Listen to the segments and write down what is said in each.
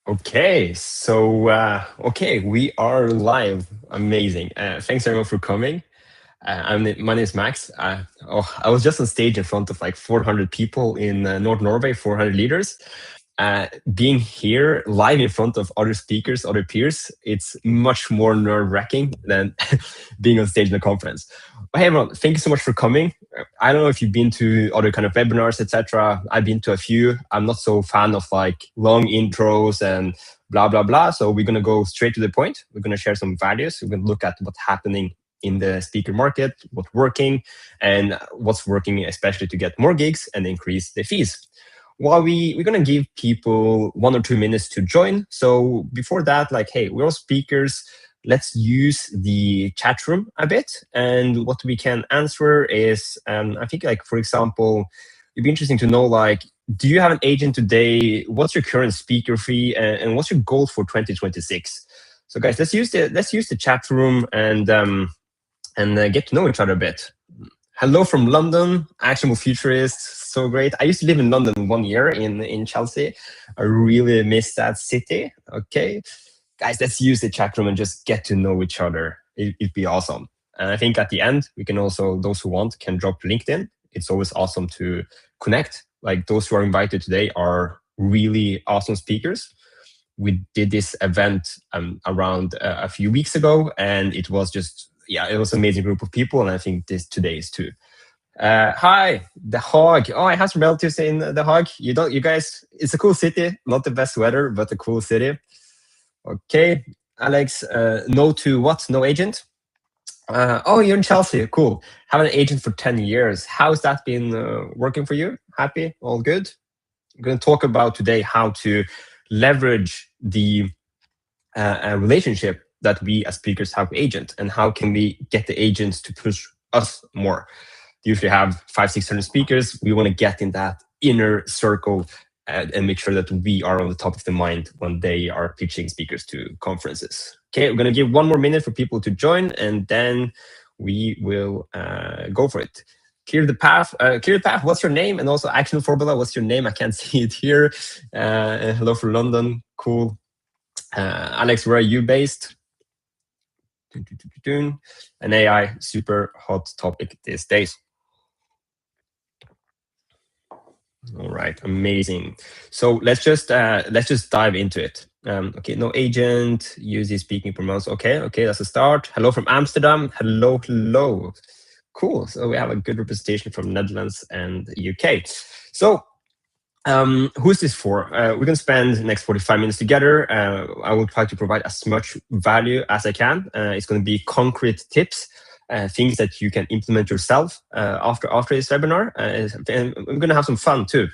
Okay, we are live. Amazing. Thanks everyone for coming. My name is Max. I was just on stage in front of like 400 people in North Norway, 400 leaders. Being here live in front of other speakers, other peers, it's much more nerve-wracking than being on stage in a conference. But hey, everyone, thank you so much for coming. I don't know if you've been to other kind of webinars, etc. I've been to a few. I'm not so fan of like long intros and blah blah blah. So we're gonna go straight to the point. We're gonna share some values. We're gonna look at what's happening in the speaker market, what's working, and what's working, especially to get more gigs and increase the fees. While we're gonna give people 1 or 2 minutes to join. So before that, like, hey, we're all speakers. Let's use the chat room a bit. And what we can answer is, I think, like, for example, it'd be interesting to know, like, do you have an agent today? What's your current speaker fee, and what's your goal for 2026? So, guys, let's use the chat room and get to know each other a bit. Hello from London, Actionable Futurist. So great. I used to live in London 1 year in Chelsea. I really miss that city. Okay. Guys, let's use the chat room and just get to know each other. It'd be awesome. And I think at the end, we can also, those who want, can drop LinkedIn. It's always awesome to connect. Like, those who are invited today are really awesome speakers. We did this event around a few weeks ago, and it was just, yeah, it was an amazing group of people, and I think this today is too. Hi, The Hague. Oh, I have some relatives in The Hague. You guys, it's a cool city. Not the best weather, but a cool city. Okay, Alex, no to what? No agent? Oh, you're in Chelsea. Cool. Have an agent for 10 years. How's that been working for you? Happy? All good? I'm going to talk about today how to leverage the relationship that we as speakers have with agents, and how can we get the agents to push us more. Usually have 500-600 speakers. We want to get in that inner circle and make sure that we are on the top of the mind when they are pitching speakers to conferences. Okay, we're going to give 1 more minute for people to join, and then we will go for it. Clear the path. What's your name? And also, Action Formula, what's your name? I can't see it here. Hello from London. Cool. Alex, where are you based? An AI, super hot topic these days. All right, amazing. So let's just dive into it. Okay, no agent, use the speaking promotes. Okay, that's a start. Hello from Amsterdam. Hello. Cool. So we have a good representation from Netherlands and UK. So who's this for? We're going to spend the next 45 minutes together. I will try to provide as much value as I can. It's going to be concrete tips, things that you can implement yourself after this webinar. And we're going to have some fun too.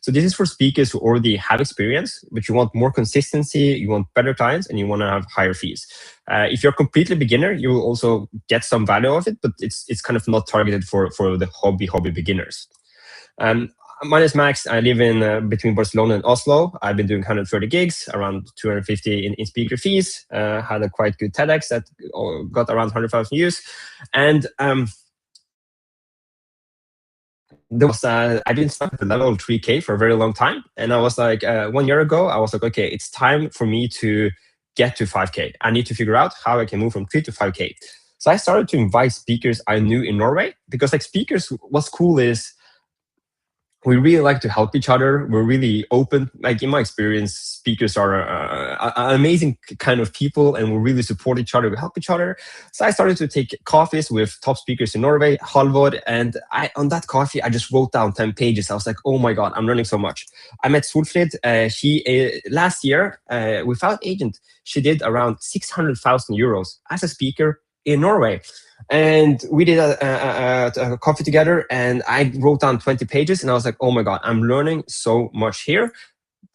So this is for speakers who already have experience, but you want more consistency, you want better clients, and you want to have higher fees. If you're a completely beginner, you will also get some value of it, but it's kind of not targeted for the hobby beginners. My name is Max. I live in between Barcelona and Oslo. I've been doing 130 gigs, around 250 in speaker fees. Had a quite good TEDx that got around 100,000 views. And I've been stuck at the level of 3K for a very long time. And I was like, 1 year ago, I was like, okay, it's time for me to get to 5K. I need to figure out how I can move from 3 to 5K. So I started to invite speakers I knew in Norway, because like speakers, what's cool is we really like to help each other. We're really open. Like, in my experience, speakers are an amazing kind of people, and we really support each other. We help each other. So I started to take coffees with top speakers in Norway, Halvor, and on that coffee, I just wrote down 10 pages. I was like, oh my God, I'm learning so much. I met Solfrid. She last year, without agent, she did around 600,000 euros as a speaker in Norway. And we did a coffee together, and I wrote down 20 pages, and I was like, oh my God, I'm learning so much here.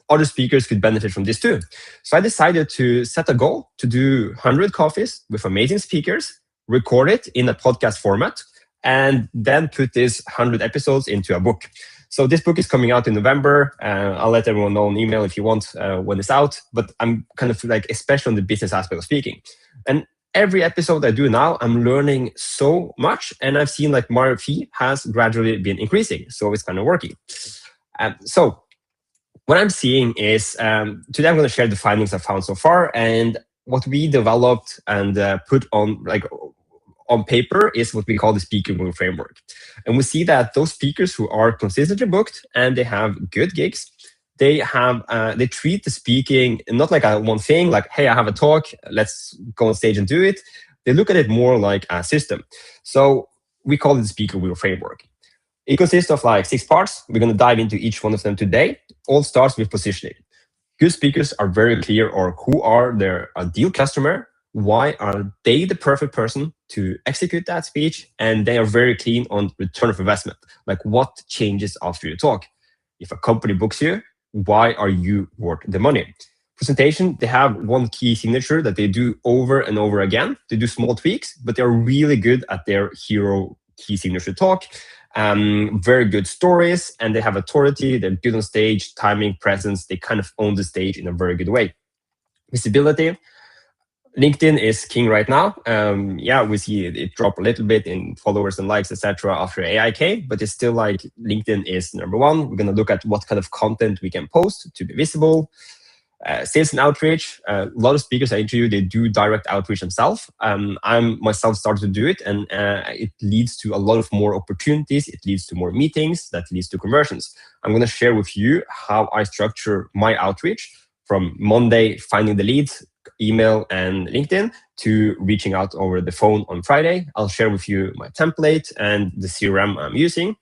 Other speakers could benefit from this too. So I decided to set a goal to do 100 coffees with amazing speakers, record it in a podcast format, and then put these 100 episodes into a book. So this book is coming out in November. I'll let everyone know on email if you want when it's out, but I'm kind of like, especially on the business aspect of speaking. And every episode I do now, I'm learning so much, and I've seen like my fee has gradually been increasing, so it's kind of working. So what I'm seeing is today I'm going to share the findings I found so far, and what we developed and put on paper is what we call the speaker wheel framework. And we see that those speakers who are consistently booked and they have good gigs, they treat the speaking not like a one thing, like, hey, I have a talk, let's go on stage and do it. They look at it more like a system. So we call it the speaker wheel framework. It consists of like 6 parts. We're going to dive into each one of them today. All starts with positioning. Good speakers are very clear on who are their ideal customer, why are they the perfect person to execute that speech, and they are very keen on return of investment, like what changes after your talk. If a company books you, why are you worth the money? Presentation, they have one key signature that they do over and over again. They do small tweaks, but they're really good at their hero key signature talk. Very good stories, and they have authority. They're good on stage, timing, presence. They kind of own the stage in a very good way. Visibility. LinkedIn is king right now. Yeah, we see it drop a little bit in followers and likes, etc. after AI came, but it's still like LinkedIn is number one. We're going to look at what kind of content we can post to be visible. Sales and outreach. A lot of speakers I interview, they do direct outreach themselves. I'm myself started to do it, and it leads to a lot of more opportunities. It leads to more meetings. That leads to conversions. I'm going to share with you how I structure my outreach from Monday, finding the leads, email and LinkedIn, to reaching out over the phone on Friday. I'll share with you my template and the CRM I'm using.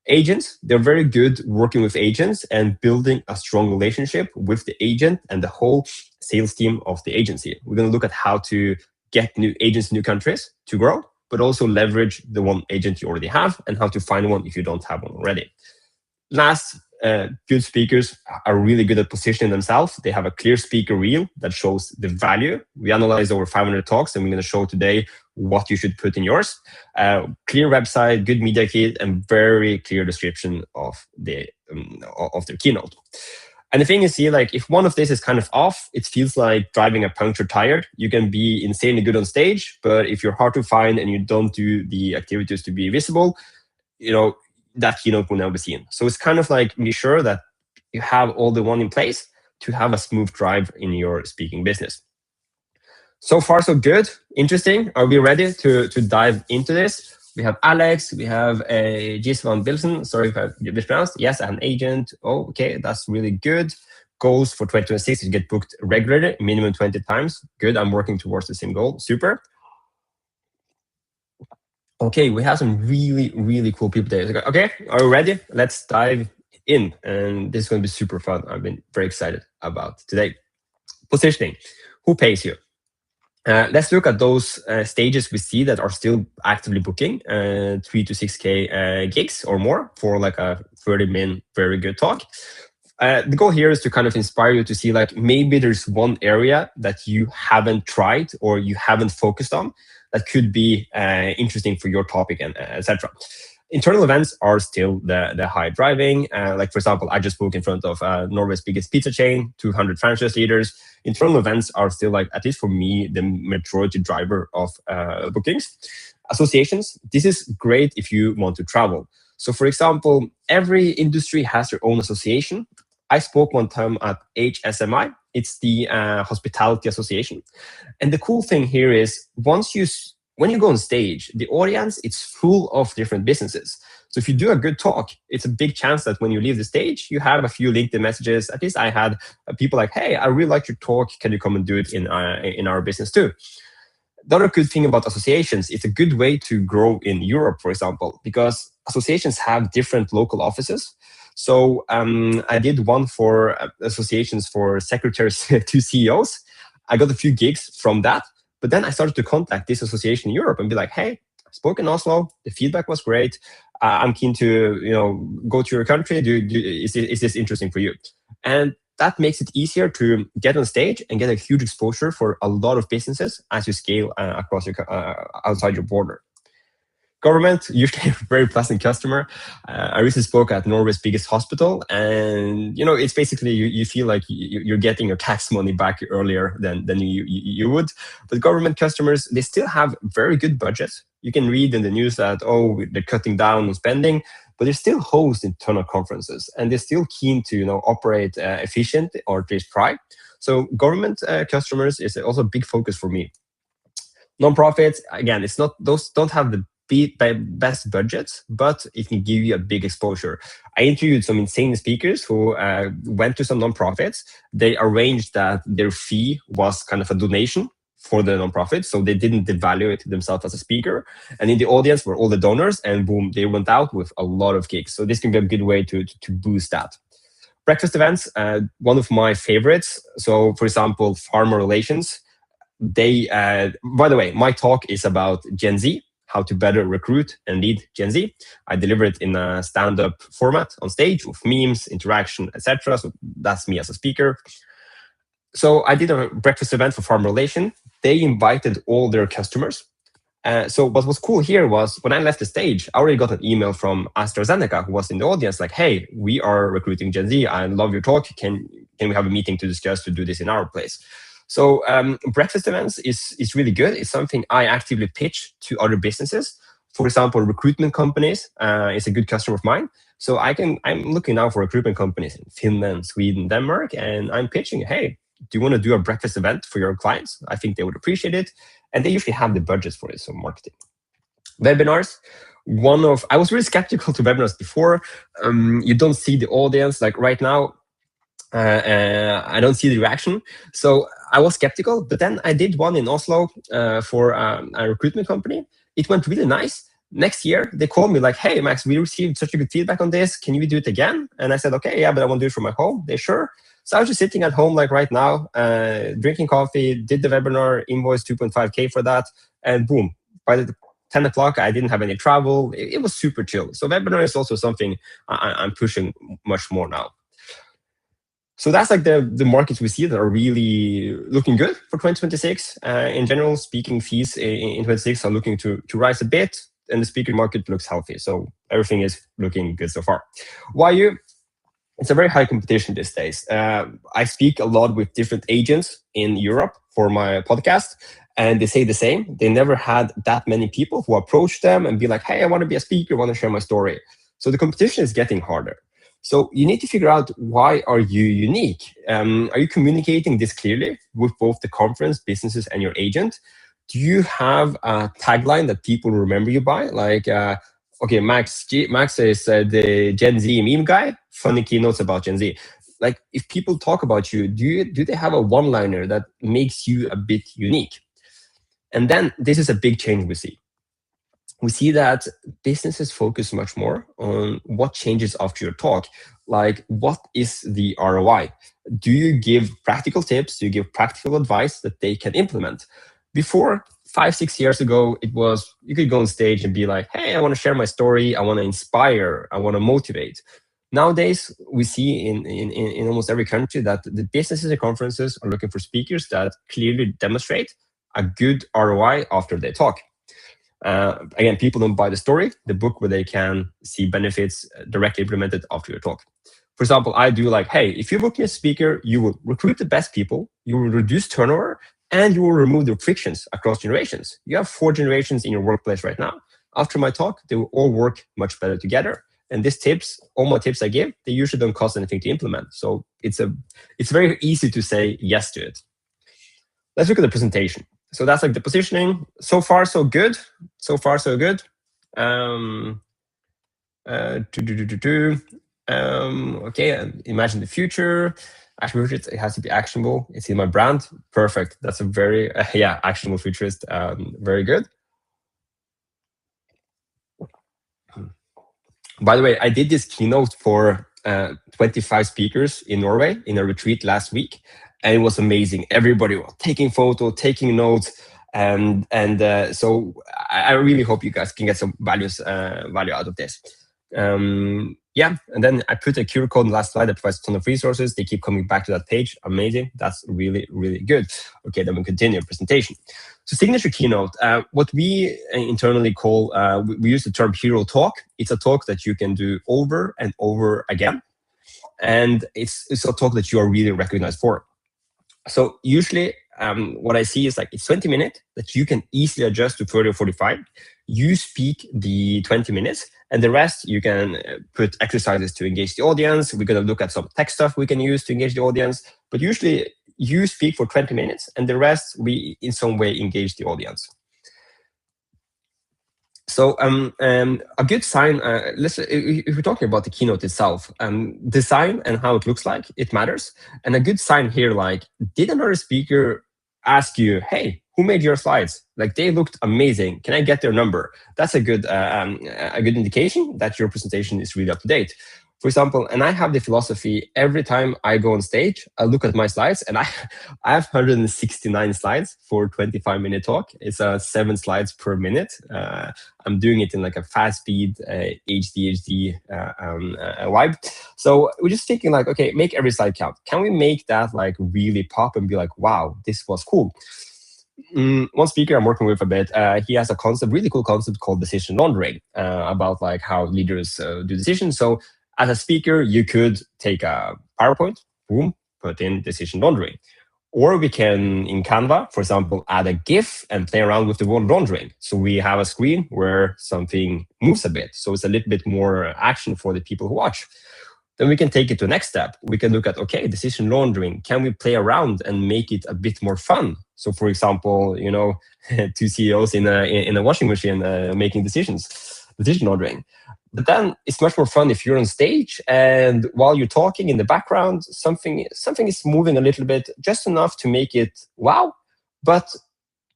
Agents, they're very good working with agents and building a strong relationship with the agent and the whole sales team of the agency. We're going to look at how to get new agents in new countries to grow, but also leverage the one agent you already have and how to find one if you don't have one already. Last, good speakers are really good at positioning themselves. They have a clear speaker reel that shows the value. We analyzed over 500 talks, and we're going to show today what you should put in yours. Clear website, good media kit, and very clear description of their keynote. And the thing is, see, like if one of this is kind of off, it feels like driving a punctured tire. You can be insanely good on stage, but if you're hard to find and you don't do the activities to be visible, that keynote will never be seen. So it's kind of like be sure that you have all the one in place to have a smooth drive in your speaking business. So far, so good. Interesting. Are we ready to dive into this? We have Alex. We have Gis van Bilsen. Sorry if I mispronounced. Yes, an agent. Oh, okay. That's really good. Goals for 2026 is get booked regularly, minimum 20 times. Good. I'm working towards the same goal. Super. Okay, we have some really, really cool people today. Okay, are you ready? Let's dive in. And this is going to be super fun. I've been very excited about today. Positioning. Who pays you? Let's look at those stages we see that are still actively booking 3 to 6K gigs or more for like a 30-minute very good talk. The goal here is to kind of inspire you to see like maybe there's one area that you haven't tried or you haven't focused on that could be interesting for your topic, and etc. Internal events are still the high driving. Like for example, I just spoke in front of Norway's biggest pizza chain, 200 franchise leaders. Internal events are still like, at least for me, the majority driver of bookings. Associations, this is great if you want to travel. So for example, every industry has their own association. I spoke one time at HSMI. It's the Hospitality Association. And the cool thing here is when you go on stage, the audience, it's full of different businesses. So if you do a good talk, it's a big chance that when you leave the stage, you have a few LinkedIn messages. At least I had people like, hey, I really like your talk. Can you come and do it in our business too? The other good thing about associations, it's a good way to grow in Europe, for example, because associations have different local offices. So I did one for associations for secretaries to CEOs. I got a few gigs from that, but then I started to contact this association in Europe and be like, hey, I spoke in Oslo. The feedback was great. I'm keen to go to your country. Is this interesting for you? And that makes it easier to get on stage and get a huge exposure for a lot of businesses as you scale across your outside your border. Government, usually a very pleasant customer. I recently spoke at Norway's biggest hospital, and it's basically you feel like you're getting your tax money back earlier than you would. But government customers, they still have very good budgets. You can read in the news that they're cutting down on spending. but they still host internal conferences, and they're still keen to operate efficient or at least try. So government customers is also a big focus for me. Nonprofits, again, it's not, those don't have the best budgets, but it can give you a big exposure. I interviewed some insane speakers who went to some nonprofits. They arranged that their fee was kind of a donation for the nonprofit, so they didn't devalue themselves as a speaker. And in the audience were all the donors, and boom, they went out with a lot of gigs. So this can be a good way to boost that. Breakfast events, one of my favorites. So, for example, farmer relations. They, by the way, my talk is about Gen Z, how to better recruit and lead Gen Z. I deliver it in a stand-up format on stage with memes, interaction, etc. So that's me as a speaker. So I did a breakfast event for farm relation. They invited all their customers. So what was cool here was when I left the stage, I already got an email from AstraZeneca, who was in the audience, like, "Hey, we are recruiting Gen Z. I love your talk. Can we have a meeting to discuss to do this in our place?" So breakfast events is really good. It's something I actively pitch to other businesses. For example, recruitment companies is a good customer of mine. So I'm looking now for recruitment companies in Finland, Sweden, Denmark, and I'm pitching, "Hey, do you want to do a breakfast event for your clients? I think they would appreciate it." And they usually have the budgets for it, so marketing. Webinars. I was really skeptical to webinars before. You don't see the audience. Like right now, I don't see the reaction. So I was skeptical, but then I did one in Oslo for a recruitment company. It went really nice. Next year, they called me like, "Hey, Max, we received such a good feedback on this. Can you do it again?" And I said, "Okay, yeah, but I want to do it from my home." They sure. So I was just sitting at home like right now, drinking coffee, did the webinar, invoiced 2.5K for that, and boom, by the 10 o'clock, I didn't have any travel. It was super chill. So webinar is also something I'm pushing much more now. So that's like the markets we see that are really looking good for 2026. In general, speaking fees in 26 are looking to rise a bit, and the speaker market looks healthy. So everything is looking good so far. It's a very high competition these days. I speak a lot with different agents in Europe for my podcast, and they say the same. They never had that many people who approach them and be like, "Hey, I want to be a speaker, I want to share my story." So the competition is getting harder. So you need to figure out, why are you unique? Are you communicating this clearly with both the conference, businesses, and your agent? Do you have a tagline that people remember you by? Like, okay, Max is the Gen Z meme guy. Funny keynotes about Gen Z. Like, if people talk about you, do they have a one-liner that makes you a bit unique? And then this is a big change we see. We see that businesses focus much more on what changes after your talk. Like, what is the ROI? Do you give practical tips? Do you give practical advice that they can implement? Before, 5-6 years ago, it was, you could go on stage and be like, "Hey, I want to share my story. I want to inspire. I want to motivate." Nowadays, we see in almost every country that the businesses and conferences are looking for speakers that clearly demonstrate a good ROI after they talk. Again, people don't buy the story, the book, where they can see benefits directly implemented after your talk. For example, I do like, "Hey, if you book me a speaker, you will recruit the best people, you will reduce turnover, and you will remove the frictions across generations. You have 4 generations in your workplace right now. After my talk, they will all work much better together." And all my tips I give, they usually don't cost anything to implement. So it's very easy to say yes to it. Let's look at the presentation. So that's like the positioning. So far, so good. So far, so good. Okay, imagine the future. Actually, it has to be actionable. It's in my brand. Perfect. That's a very, actionable futurist. Very good. By the way, I did this keynote for 25 speakers in Norway in a retreat last week, and it was amazing. Everybody was taking photos, taking notes, and so I really hope you guys can get some value out of this. And then I put a QR code in the last slide that provides a ton of resources. They keep coming back to that page. Amazing. That's really, really good. Okay, then we continue presentation. So signature keynote, what we internally call, we use the term hero talk. It's a talk that you can do over and over again. And it's a talk that you are really recognized for. So usually what I see is like, it's 20 minutes that you can easily adjust to 30 or 45. You speak the 20 minutes, And the rest, you can put exercises to engage the audience. We're going to look at some tech stuff we can use to engage the audience. But usually you speak for 20 minutes and the rest, we in some way engage the audience. So a good sign, if we're talking about the keynote itself, design and how it looks like, it matters. And a good sign here, like, did another speaker ask you, hey, who made your slides? Like, they looked amazing. Can I get their number? That's a good indication that your presentation is really up to date. For example, and I have the philosophy, every time I go on stage, I look at my slides, and I have 169 slides for a 25-minute talk. It's 7 slides per minute. I'm doing it in like a fast speed HD vibe. So we're just thinking like, okay, make every slide count. Can we make that like really pop and be like, wow, this was cool? One speaker I'm working with a bit, he has a concept, really cool concept called decision laundering, about like how leaders do decisions. So as a speaker, you could take a PowerPoint, boom, put in decision laundering. Or we can, in Canva, for example, add a GIF and play around with the word laundering. So we have a screen where something moves a bit. So it's a little bit more action for the people who watch. Then we can take it to the next step. We can look at, okay, decision laundering. Can we play around and make it a bit more fun? So for example, you know, 2 CEOs in a washing machine making decision laundering. But then it's much more fun if you're on stage and while you're talking in the background, something is moving a little bit, just enough to make it wow, but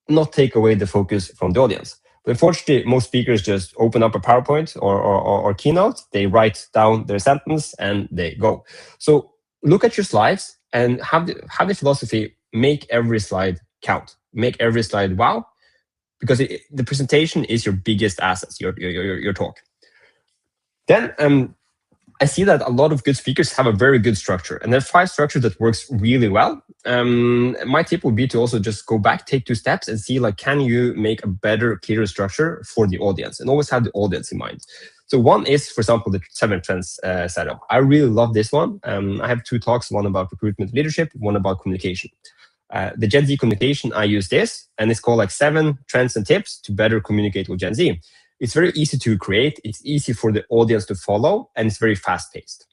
not take away the focus from the audience. But unfortunately, most speakers just open up a PowerPoint or keynote, they write down their sentence and they go. So look at your slides and have the philosophy, make every slide count, make every slide wow, because the presentation is your biggest asset, your talk. Then I see that a lot of good speakers have a very good structure, and there are 5 structures that works really well. My tip would be to also just go back, take 2 steps and see, like, can you make a better, clearer structure for the audience, and always have the audience in mind. So one is, for example, the 7 trends setup. I really love this one. I have 2 talks, one about recruitment leadership, one about communication. The Gen Z communication, I use this, and it's called like 7 trends and tips to better communicate with Gen Z. It's very easy to create, it's easy for the audience to follow, and it's very fast-paced.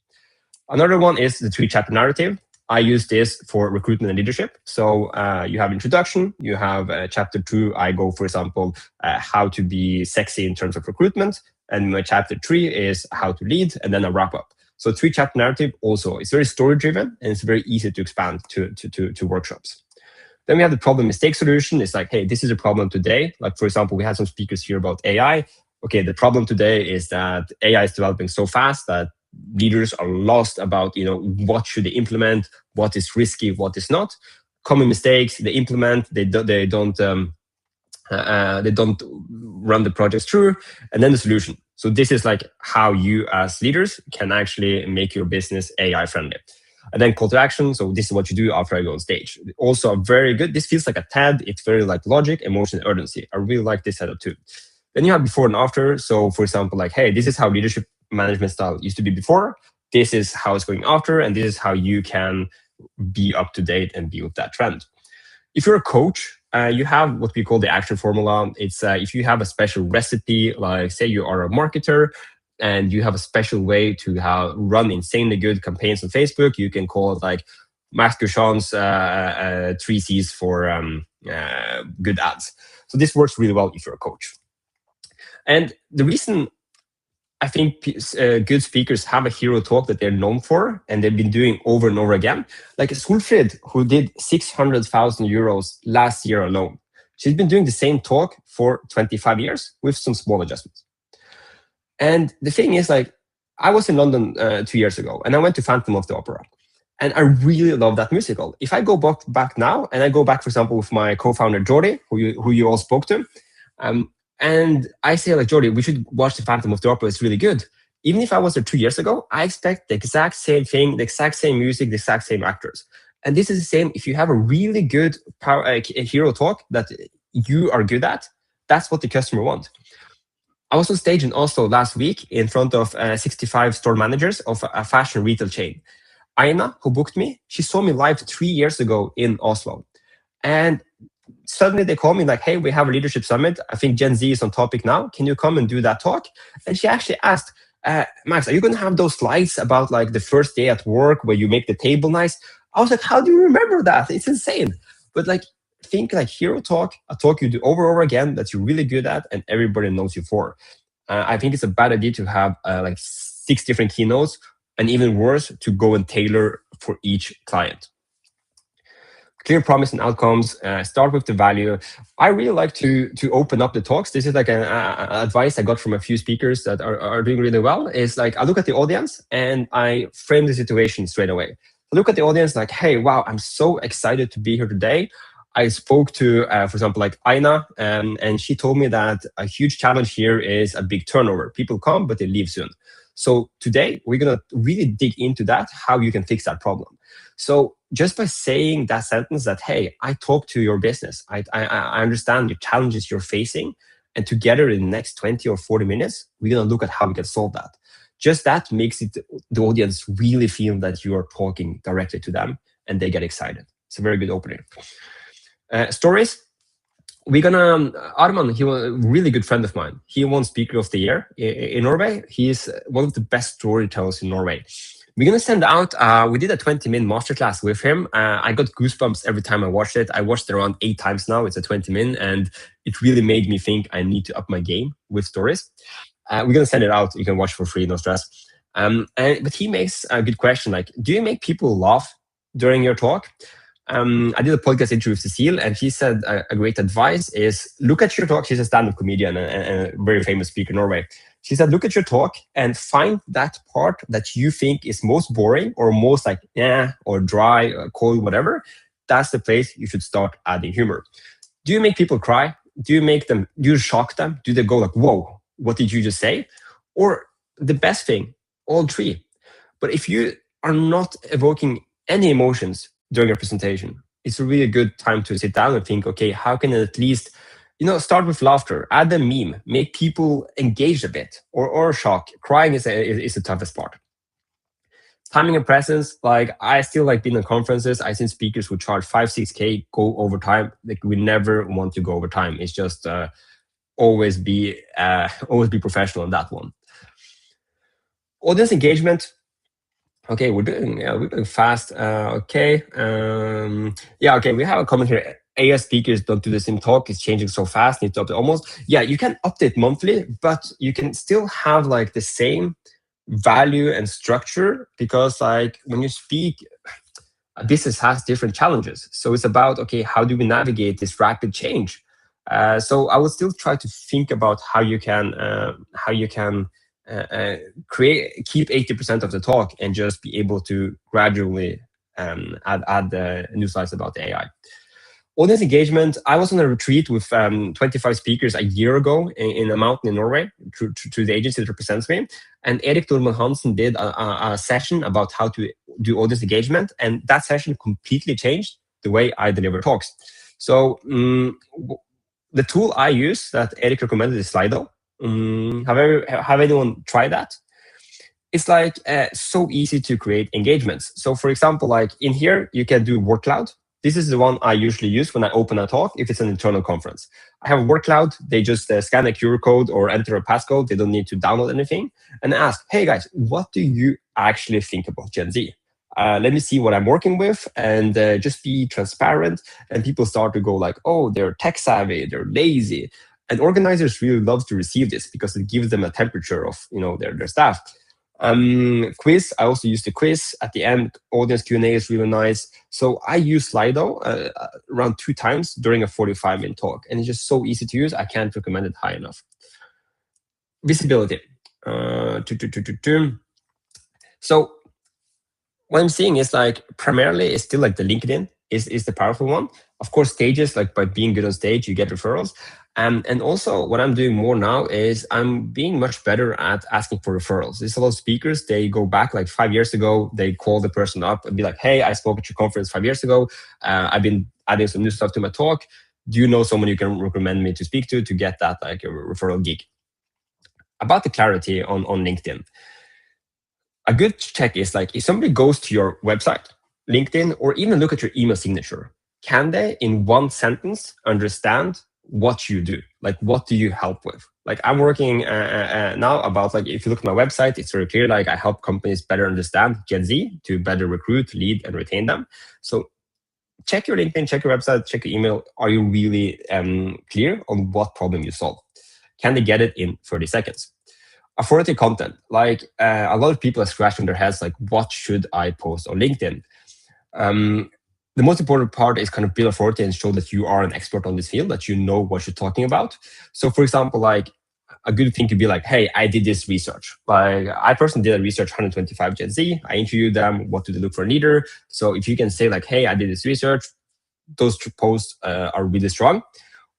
Another one is the 3-chapter narrative. I use this for recruitment and leadership. So you have introduction, you have chapter 2, I go, for example, how to be sexy in terms of recruitment, and my chapter 3 is how to lead, and then a wrap-up. So 3-chapter narrative also, it's very story-driven, and it's very easy to expand to workshops. Then we have the problem mistake solution. It's like, hey, this is a problem today. Like, for example, we had some speakers here about AI. Okay, the problem today is that AI is developing so fast that leaders are lost about, you know, what should they implement, what is risky, what is not. Common mistakes, they implement, they don't run the projects through, and then the solution. So this is like how you as leaders can actually make your business AI friendly. And then call to action. So this is what you do after I go on stage. Also very good. This feels like a TED. It's very like logic, emotion, and urgency. I really like this setup too. Then you have before and after. So for example, like, hey, this is how leadership management style used to be before. This is how it's going after. And this is how you can be up to date and be with that trend. If you're a coach, you have what we call the action formula. It's if you have a special recipe, like say you are a marketer, and you have a special way to run insanely good campaigns on Facebook, you can call it like Max Gouchan's 3 C's for good ads. So this works really well if you're a coach. And the reason I think good speakers have a hero talk that they're known for, and they've been doing over and over again, like Solfrid, who did 600,000 euros last year alone. She's been doing the same talk for 25 years with some small adjustments. And the thing is, like, I was in London 2 years ago, and I went to Phantom of the Opera. And I really love that musical. If I go back now, and I go back, for example, with my co-founder, Jordi, who you all spoke to, and I say, like, Jordi, we should watch the Phantom of the Opera. It's really good. Even if I was there 2 years ago, I expect the exact same thing, the exact same music, the exact same actors. And this is the same. If you have a really good hero talk that you are good at, that's what the customer wants. I was on stage in Oslo last week in front of 65 store managers of a fashion retail chain. Aina, who booked me, she saw me live 3 years ago in Oslo. And suddenly they call me like, hey, we have a leadership summit. I think Gen Z is on topic now. Can you come and do that talk? And she actually asked, Max, are you going to have those slides about like the first day at work where you make the table nice? I was like, how do you remember that? It's insane. But like, think like hero talk, a talk you do over and over again that you're really good at and everybody knows you for. I think it's a bad idea to have like 6 different keynotes, and even worse, to go and tailor for each client. Clear promise and outcomes. Start with the value. I really like to open up the talks. This is like an advice I got from a few speakers that are doing really well. Is like I look at the audience and I frame the situation straight away. I look at the audience like, hey, wow, I'm so excited to be here today. I spoke to, for example, like Aina, and she told me that a huge challenge here is a big turnover. People come, but they leave soon. So today we're gonna really dig into that, how you can fix that problem. So just by saying that sentence that, hey, I talk to your business, I understand the challenges you're facing, and together in the next 20 or 40 minutes, we're gonna look at how we can solve that. Just that makes it the audience really feel that you are talking directly to them and they get excited. It's a very good opening. Stories. We're gonna, Arman, he was a really good friend of mine. He won Speaker of the Year in Norway. He's one of the best storytellers in Norway. We're gonna send out, we did a 20-minute masterclass with him. I got goosebumps every time I watched it. I watched it around 8 times now. It's a 20-minute, and it really made me think I need to up my game with stories. We're gonna send it out. You can watch for free, no stress. But he makes a good question, like, do you make people laugh during your talk? I did a podcast interview with Cecile, and she said a great advice is look at your talk. She's a stand-up comedian and a very famous speaker in Norway. She said, look at your talk and find that part that you think is most boring or most like, or dry, or cold, whatever. That's the place you should start adding humor. Do you make people cry? Do you shock them? Do they go like, whoa, what did you just say? Or the best thing, all 3. But if you are not evoking any emotions during your presentation, it's a really good time to sit down and think, okay, how can I at least, start with laughter, add a meme, make people engage a bit, or shock. Crying is the toughest part. Timing and presence, like I still like being in conferences. I've seen speakers who charge 5-6K go over time. Like we never want to go over time. It's just always be professional on that one. Audience engagement. Okay, we're doing fast. Okay. Okay, we have a comment here. AI speakers don't do the same talk. It's changing so fast. Need to update almost. Yeah, you can update monthly, but you can still have like the same value and structure because like when you speak, a business has different challenges. So it's about, okay, how do we navigate this rapid change? So I would still try to think about how you can keep 80% of the talk and just be able to gradually add new slides about the AI. Audience engagement. I was on a retreat with 25 speakers a year ago in a mountain in Norway through the agency that represents me. And Erik Norman Hansen did a session about how to do audience engagement. And that session completely changed the way I deliver talks. So the tool I use that Erik recommended is Slido. Have anyone tried that? It's like so easy to create engagements. So for example, like in here, you can do word cloud. This is the one I usually use when I open a talk if it's an internal conference. I have a word cloud. They just scan a QR code or enter a passcode. They don't need to download anything. And ask, hey guys, what do you actually think about Gen Z? Let me see what I'm working with and just be transparent. And people start to go like, oh, they're tech savvy, they're lazy. And organizers really love to receive this because it gives them a temperature of their staff. Quiz, I also use the quiz at the end. Audience Q&A is really nice. So I use Slido around 2 times during a 45-minute talk. And it's just so easy to use. I can't recommend it high enough. Visibility. So what I'm seeing is like primarily it's still like the LinkedIn is the powerful one. Of course, stages, like by being good on stage, you get referrals. And also what I'm doing more now is I'm being much better at asking for referrals. There's a lot of speakers, they go back like 5 years ago, they call the person up and be like, hey, I spoke at your conference 5 years ago. I've been adding some new stuff to my talk. Do you know someone you can recommend me to speak to get that like a referral gig? About the clarity on LinkedIn. A good check is like if somebody goes to your website, LinkedIn, or even look at your email signature, can they, in one sentence, understand what you do? Like, what do you help with? Like, I'm working now about, like, if you look at my website, it's very clear, like, I help companies better understand Gen Z to better recruit, lead, and retain them. So check your LinkedIn, check your website, check your email. Are you really clear on what problem you solve? Can they get it in 30 seconds? Authority content. Like, a lot of people are scratching their heads, like, what should I post on LinkedIn? The most important part is kind of build authority and show that you are an expert on this field, that you know what you're talking about. So, for example, like, a good thing could be like, hey, I did this research. Like, I personally did a research 125 Gen Z. I interviewed them. What do they look for a leader? So if you can say like, hey, I did this research, those posts are really strong.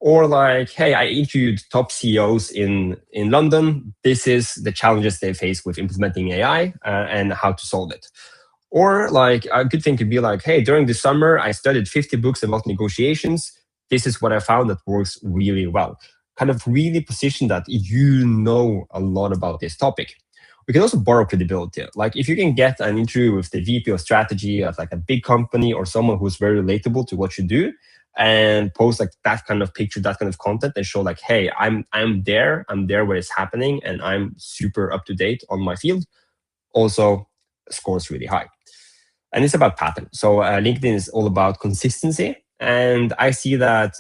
Or like, hey, I interviewed top CEOs in London. This is the challenges they face with implementing AI and how to solve it. Or like, a good thing could be like, hey, during the summer, I studied 50 books about negotiations. This is what I found that works really well. Kind of really position that you know a lot about this topic. We can also borrow credibility. Like, if you can get an interview with the VP of strategy at like a big company or someone who's very relatable to what you do, and post like that kind of picture, that kind of content, and show like, hey, I'm there where it's happening, and I'm super up to date on my field, also scores really high. And it's about pattern. So LinkedIn is all about consistency. And I see that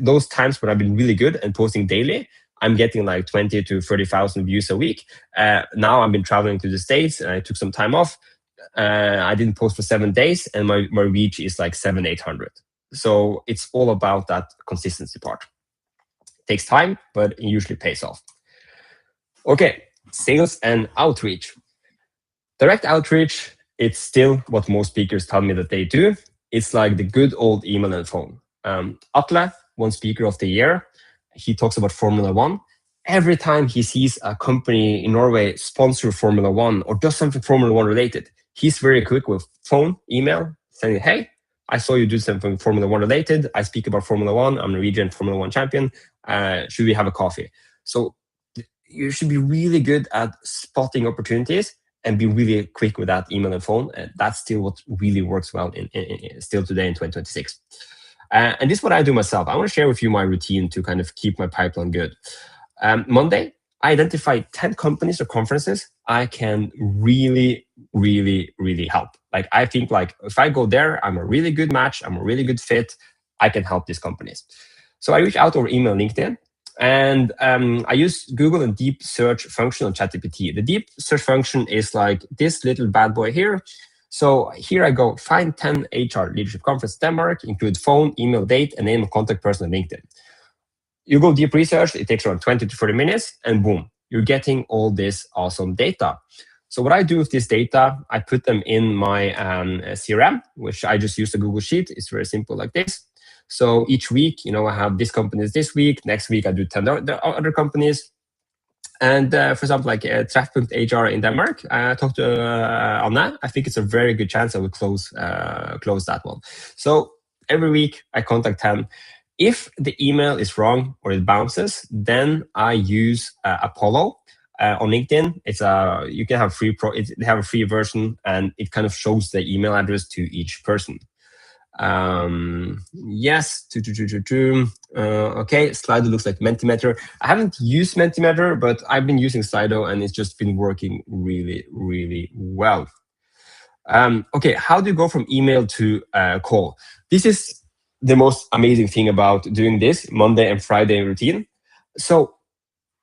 those times when I've been really good and posting daily, I'm getting like 20 to 30,000 views a week. Now I've been traveling to the States and I took some time off. I didn't post for 7 days and my reach is like 700-800. So it's all about that consistency part. It takes time, but it usually pays off. Okay, sales and outreach. Direct outreach, it's still what most speakers tell me that they do. It's like the good old email and phone. Atle won Speaker of the Year. He talks about Formula One. Every time he sees a company in Norway sponsor Formula One or does something Formula One related, he's very quick with phone, email, saying, hey, I saw you do something Formula One related. I speak about Formula One. I'm a Norwegian Formula One champion. Should we have a coffee? So you should be really good at spotting opportunities and be really quick with that email and phone. And that's still what really works well still today in 2026. And this is what I do myself. I want to share with you my routine to kind of keep my pipeline good. Monday, I identify 10 companies or conferences I can really, really, really help. Like, I think like if I go there, I'm a really good match. I'm a really good fit. I can help these companies. So I reach out over email, LinkedIn. And I use Google and deep search function on ChatGPT. The deep search function is like this little bad boy here. So here I go, find 10 HR leadership conference Denmark, include phone, email, date, and name of contact person on LinkedIn. You go deep research, it takes around 20 to 30 minutes, and boom, you're getting all this awesome data. So what I do with this data, I put them in my CRM, which I just use a Google Sheet. It's very simple like this. So each week, I have these companies this week. Next week, I do 10 other companies. And for example, like Treffpunkt HR in Denmark, I talked to Anna. I think it's a very good chance I will close that one. So every week, I contact 10. If the email is wrong or it bounces, then I use Apollo. On LinkedIn, you can have they have a free version, and it kind of shows the email address to each person. Yes. Okay, Slido looks like Mentimeter. I haven't used Mentimeter, but I've been using Slido, and it's just been working really, really well. Okay, how do you go from email to call? This is the most amazing thing about doing this Monday and Friday routine. So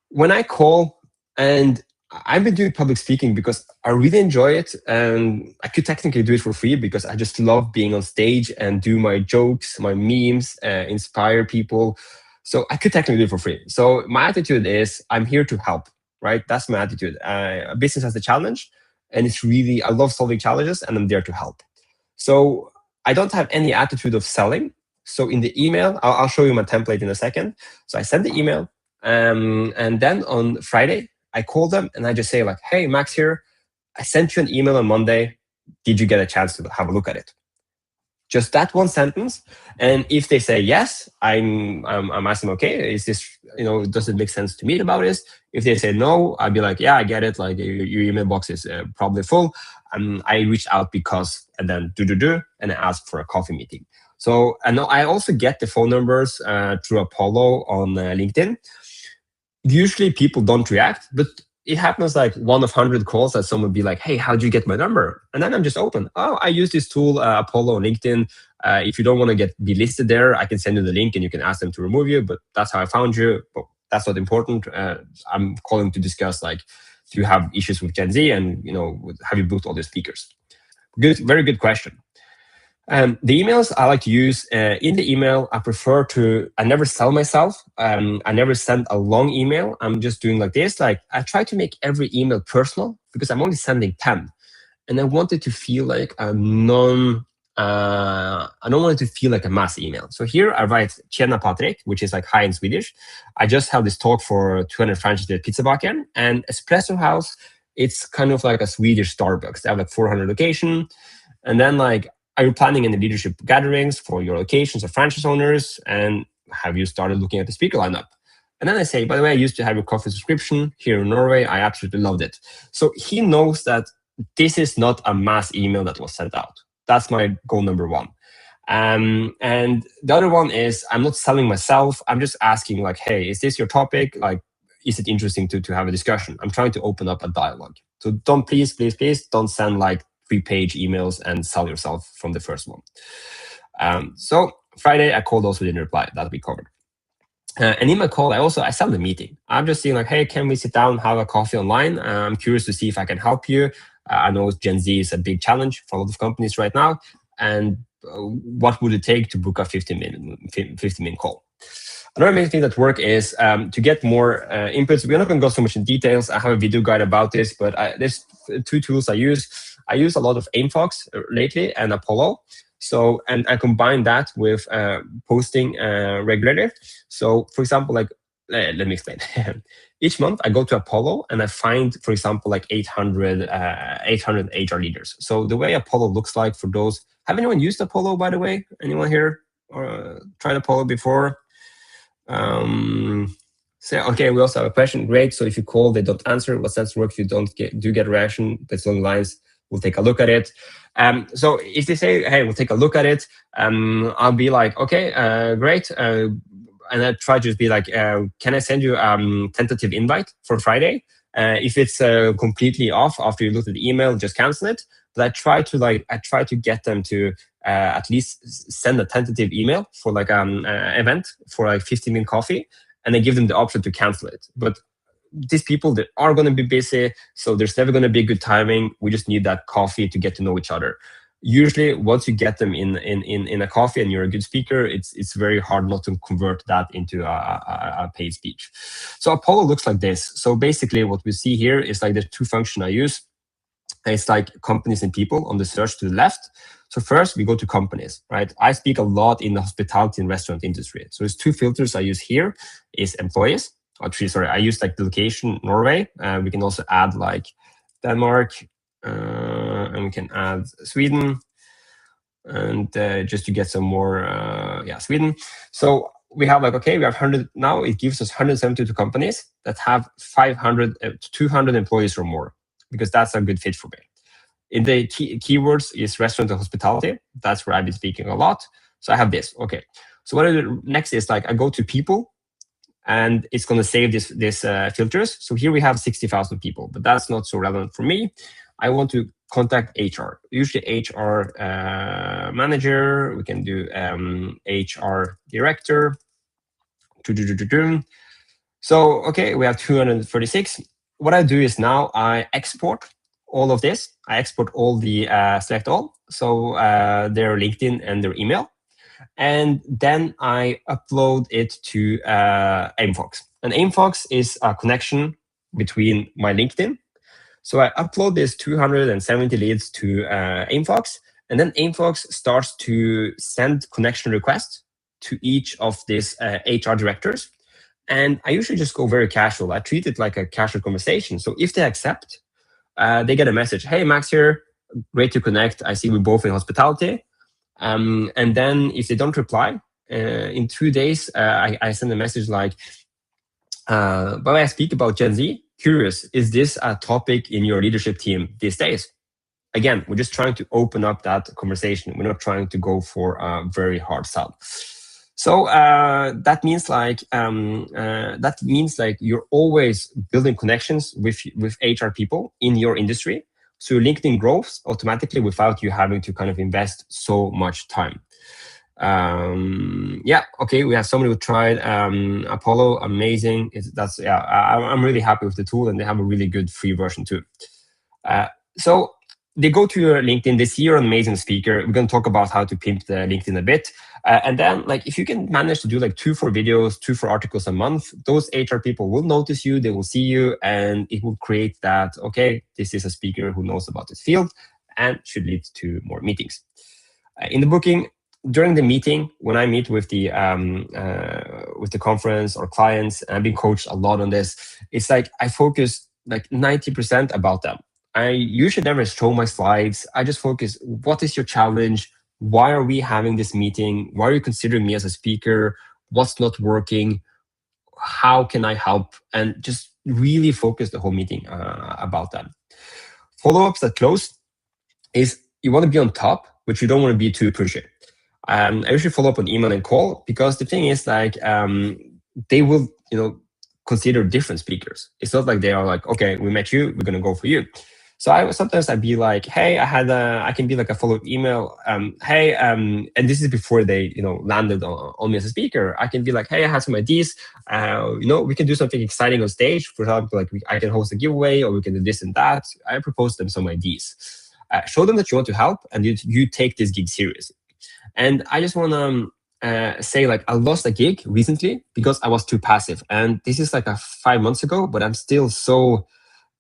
when I call, and I've been doing public speaking because I really enjoy it, and I could technically do it for free because I just love being on stage and do my jokes, my memes, inspire people. So I could technically do it for free. So my attitude is I'm here to help, right? That's my attitude. A business has a challenge, and I love solving challenges, and I'm there to help. So I don't have any attitude of selling. So in the email, I'll show you my template in a second. So I send the email, and then on Friday, I call them and I just say like, hey, Max here. I sent you an email on Monday. Did you get a chance to have a look at it? Just that one sentence. And if they say yes, I'm asking, okay, is this, does it make sense to meet about this? If they say no, I'd be like, yeah, I get it. Like your email box is probably full. I reached out because, and then and I ask for a coffee meeting. So, and I also get the phone numbers through Apollo on LinkedIn. Usually people don't react, but it happens like one of 100 calls that someone be like, hey, how'd you get my number? And then I'm just open. Oh, I use this tool, Apollo on LinkedIn. If you don't want to be listed there, I can send you the link and you can ask them to remove you, but that's how I found you. But that's not important. I'm calling to discuss, like, do you have issues with Gen Z, and have you booked all the speakers? Good, very good question. The emails I like to use, in the email, I never sell myself. I never send a long email. I'm just doing like this. Like, I try to make every email personal because I'm only sending 10. And I want it to feel like I don't want it to feel like a mass email. So here I write Tjena Patrik, which is like hi in Swedish. I just held this talk for 200 franchises at Pizzabagaren, and Espresso House, it's kind of like a Swedish Starbucks. They have like 400 locations. And then, like, are you planning any leadership gatherings for your locations or franchise owners? And have you started looking at the speaker lineup? And then I say, by the way, I used to have a coffee subscription here in Norway. I absolutely loved it. So he knows that this is not a mass email that was sent out. That's my goal number one. And the other one is, I'm not selling myself. I'm just asking, like, hey, is this your topic? Like, is it interesting to have a discussion? I'm trying to open up a dialogue. So don't, please don't send like 3-page emails and sell yourself from the first one. So Friday, I called, also didn't reply. That'll be covered. And in my call, I sell the meeting. I'm just saying, like, hey, can we sit down, have a coffee online? I'm curious to see if I can help you. I know Gen Z is a big challenge for a lot of companies right now. And what would it take to book a 50-minute call? Another main thing that work is to get more inputs. We're not going to go so much in details. I have a video guide about this, but there's 2 tools I use. I use a lot of AimFox lately and Apollo. So, and I combine that with posting regularly. So, for example, like, let me explain. Each month I go to Apollo and I find, for example, like 800 HR leaders. So the way Apollo looks like, for those, have anyone used Apollo, by the way? Anyone here or tried Apollo before? Okay, we also have a question. Great. So if you call, they don't answer. What sense works? You do get a reaction. That's on lines. We'll take a look at it. So if they say, hey, we'll take a look at it, I'll be like, okay, great. And I try to just be like, can I send you tentative invite for Friday? If it's completely off after you look at the email, just cancel it. But I try to get them to at least send a tentative email for like event for like 15-minute coffee, and I give them the option to cancel it. But these people, they are going to be busy, so there's never going to be good timing. We just need that coffee to get to know each other. Usually, once you get them in a coffee and you're a good speaker, it's very hard not to convert that into a paid speech. So Apollo looks like this. So basically, what we see here is like there's 2 functions I use. It's like companies and people on the search to the left. So first we go to companies, right? I speak a lot in the hospitality and restaurant industry. So there's 2 filters I use here is employees. Actually, sorry, I use like the location Norway. We can also add like Denmark, and we can add Sweden, and just to get some more, Sweden. So we have like, okay, we have 100 now. It gives us 172 companies that have 200 employees or more, because that's a good fit for me. In the keywords is restaurant and hospitality. That's where I've been speaking a lot. So I have this. Okay. So what I do next is like I go to people, and it's going to save this filters. So here we have 60,000 people, but that's not so relevant for me. I want to contact HR. Usually HR manager. We can do HR director. So okay, we have 236. What I do is now I export all of this. I export all the select all. So their LinkedIn and their email. And then I upload it to AimFox. And AimFox is a connection between my LinkedIn. So I upload this 270 leads to AimFox, and then AimFox starts to send connection requests to each of these HR directors. And I usually just go very casual. I treat it like a casual conversation. So if they accept, they get a message. Hey, Max here. Great to connect. I see we're both in hospitality. And then if they don't reply, in 2 days, I send a message like, by the way, I speak about Gen Z. Curious, is this a topic in your leadership team these days? again, we're just trying to open up that conversation. We're not trying to go for a very hard sell. So that means like you're always building connections with HR people in your industry. So your LinkedIn grows automatically without you having to kind of invest so much time. Yeah, okay, we have somebody who tried Apollo. Amazing. I'm really happy with the tool, and they have a really good free version too. So they go to your LinkedIn, they see you're an amazing speaker. We're going to talk about how to pimp the LinkedIn a bit. And then like if you can manage to do like 2-4 videos, 2-4 articles a month, those HR people will notice you, they will see you, and it will create that, okay, this is a speaker who knows about this field, and should lead to more meetings. In the booking, during the meeting, when I meet with the conference or clients, and I've been coached a lot on this, it's like I focus like 90% about them. I usually never show my slides. I just focus, what is your challenge? Why are we having this meeting? Why are you considering me as a speaker? What's not working? How can I help? And just really focus the whole meeting about that. Follow-ups that close is you want to be on top, but you don't want to be too pushy. I usually follow up on email and call, because the thing is like they will, consider different speakers. It's not like they are like, okay, we met you, we're going to go for you. So sometimes I'd be like, hey, I can be like a follow-up email. Hey, and this is before they, landed on me as a speaker. I can be like, hey, I have some ideas. We can do something exciting on stage. For example, like I can host a giveaway, or we can do this and that. I propose them some ideas. Show them that you want to help, and you take this gig seriously. And I just want to say, like, I lost a gig recently because I was too passive. And this is like 5 months ago, but I'm still so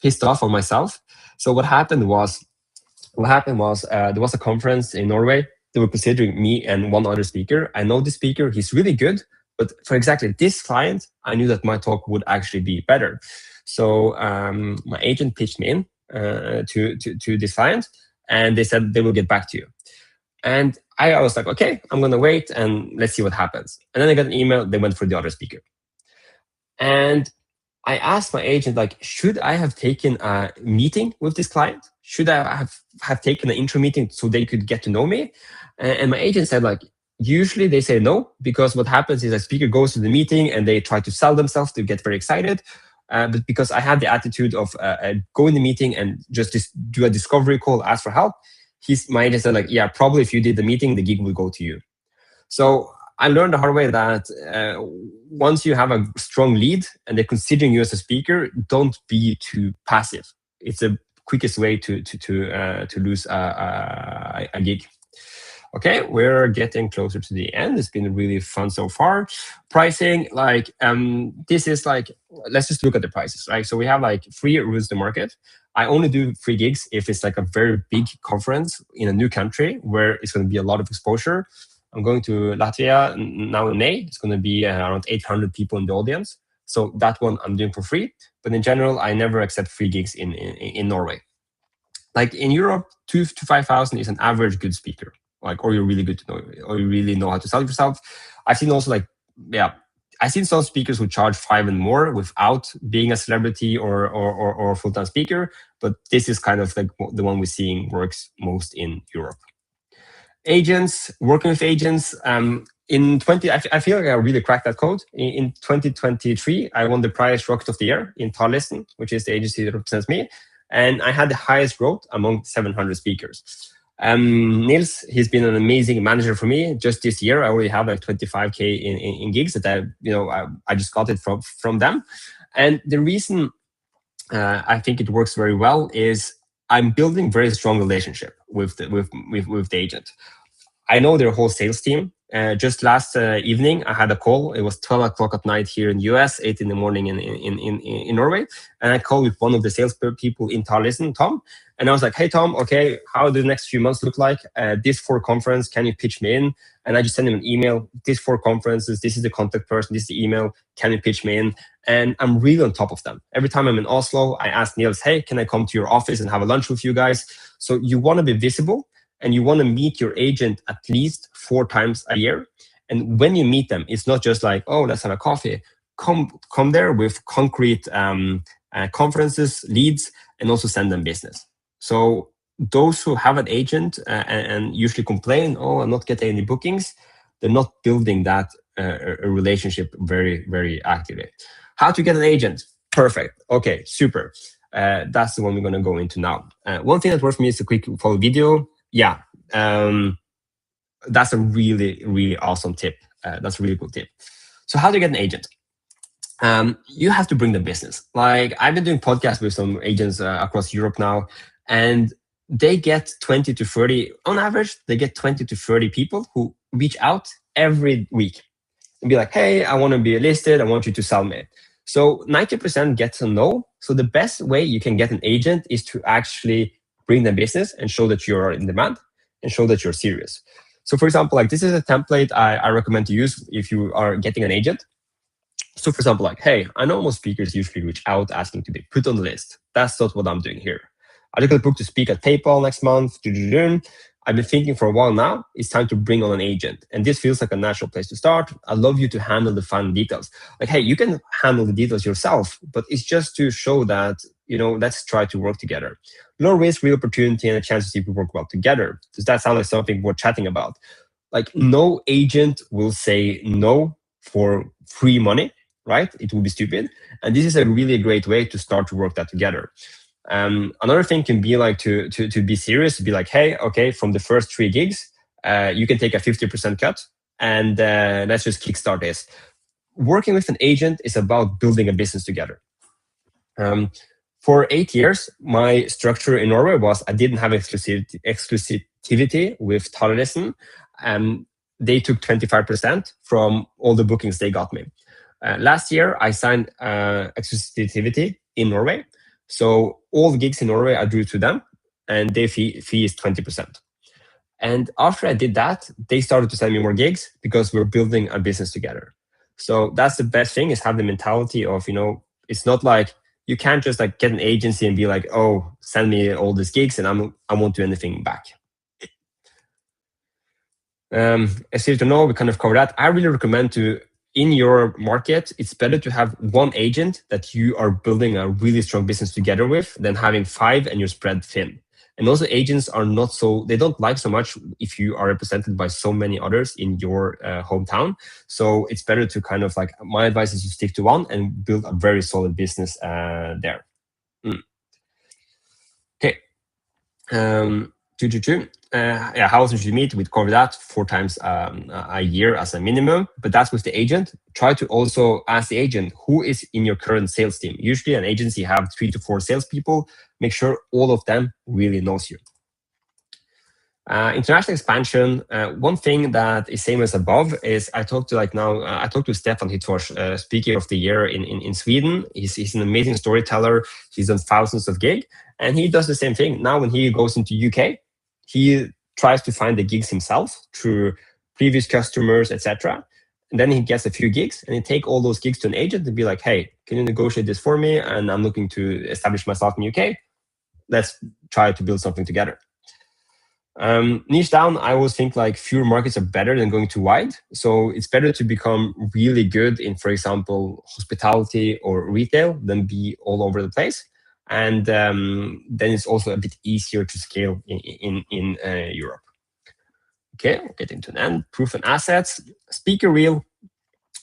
pissed off on myself. So what happened was there was a conference in Norway. They were considering me and one other speaker. I know the speaker, he's really good, but for exactly this client, I knew that my talk would actually be better. So my agent pitched me in to this client, and they said they will get back to you. And I was like, okay, I'm going to wait and let's see what happens. And then I got an email, they went for the other speaker. And I asked my agent, like, should I have taken a meeting with this client? Should I have taken an intro meeting so they could get to know me? And my agent said, like, usually they say no, because what happens is a speaker goes to the meeting and they try to sell themselves to get very excited. But because I had the attitude of go in the meeting and just do a discovery call, ask for help, my agent said, like, yeah, probably if you did the meeting, the gig will go to you. So I learned the hard way that once you have a strong lead and they're considering you as a speaker, don't be too passive. It's the quickest way to lose a gig. Okay, we're getting closer to the end. It's been really fun so far. Pricing, like this is like, let's just look at the prices, right? So we have like free rules the market. I only do free gigs if it's like a very big conference in a new country where it's going to be a lot of exposure. I'm going to Latvia now in May. It's going to be around 800 people in the audience. So that one I'm doing for free. But in general, I never accept free gigs in Norway. Like in Europe, 2,000 to 5,000 is an average good speaker. Like, or you're really good to know, or you really know how to sell yourself. I've seen also I've seen some speakers who charge 5 and more without being a celebrity or a full-time speaker. But this is kind of like the one we're seeing works most in Europe. Agents, working with agents. I feel like I really cracked that code. In 2023, I won the prize Rocket of the Year in Tallinn, which is the agency that represents me. And I had the highest growth among 700 speakers. Nils, he's been an amazing manager for me. Just this year, I already have like 25K in gigs that I just got it from them. And the reason I think it works very well is I'm building very strong relationship with the agent. I know their whole sales team. Just last evening, I had a call. It was 12 o'clock at night here in the US, 8 in the morning in Norway. And I called with one of the sales people in Tallinn, Tom. And I was like, hey, Tom, okay, how do the next few months look like? This 4 conference, can you pitch me in? And I just sent him an email. This 4 conferences, this is the contact person, this is the email, can you pitch me in? And I'm really on top of them. Every time I'm in Oslo, I ask Niels, hey, can I come to your office and have a lunch with you guys? So you want to be visible. And you want to meet your agent at least 4 times a year. And when you meet them, it's not just like, oh, let's have a coffee. Come there with concrete conferences, leads, and also send them business. So those who have an agent and usually complain, oh, I'm not getting any bookings, they're not building that a relationship very actively. How to get an agent? Perfect. Okay, super. That's the one we're going to go into now. One thing that works for me is a quick follow video. Yeah, that's a really awesome tip. That's a really cool tip. So how do you get an agent? You have to bring the business. Like I've been doing podcasts with some agents across Europe now, and they get 20 to 30 on average. They get 20 to 30 people who reach out every week and be like, "Hey, I want to be listed. I want you to sell me." So 90% gets a no. So the best way you can get an agent is to actually bring them business and show that you're in demand and show that you're serious. So for example, like this is a template I recommend to use if you are getting an agent. So for example, like, hey, I know most speakers usually reach out asking to be put on the list. That's not what I'm doing here. I just got booked to speak at PayPal next month. I've been thinking for a while now, it's time to bring on an agent. And this feels like a natural place to start. I'd love you to handle the fun details. Like, hey, you can handle the details yourself, but it's just to show that, let's try to work together. Low risk, real opportunity, and a chance to see people work well together. Does that sound like something we're chatting about? Like, no agent will say no for free money, right? It would be stupid. And this is a really great way to start to work that together. Another thing can be like to be serious, to be like, hey, okay, from the first 3 gigs, you can take a 50% cut, and let's just kickstart this. Working with an agent is about building a business together. For 8 years, my structure in Norway was I didn't have exclusivity with Talerlisten. They took 25% from all the bookings they got me. Last year, I signed exclusivity in Norway. So all the gigs in Norway, I drew to them, and their fee is 20%. And after I did that, they started to send me more gigs because we're building a business together. So that's the best thing, is have the mentality of, it's not like you can't just like get an agency and be like, oh, send me all these gigs and I won't do anything back. As you know, we kind of covered that. I really recommend to, in your market, it's better to have one agent that you are building a really strong business together with than having 5 and you're spread thin. And also agents are not they don't like so much if you are represented by so many others in your hometown. So it's better to kind of like, my advice is to stick to one and build a very solid business there. Okay. How often should you meet? We'd cover that 4 times a year as a minimum, but that's with the agent. Try to also ask the agent who is in your current sales team. Usually an agency have 3 to 4 salespeople. Make sure all of them really knows you. International expansion. One thing that is same as above is I talked to Stefan Hitfors, Speaker of the Year in Sweden. He's an amazing storyteller. He's done thousands of gigs, and he does the same thing. Now when he goes into UK, he tries to find the gigs himself through previous customers, etc. And then he gets a few gigs, and he take all those gigs to an agent and be like, hey, can you negotiate this for me? And I'm looking to establish myself in UK. Let's try to build something together. Niche down, I always think like fewer markets are better than going too wide. So it's better to become really good in, for example, hospitality or retail than be all over the place. And then it's also a bit easier to scale in Europe. Okay, we'll get into an end. Proof and assets. Speaker reel.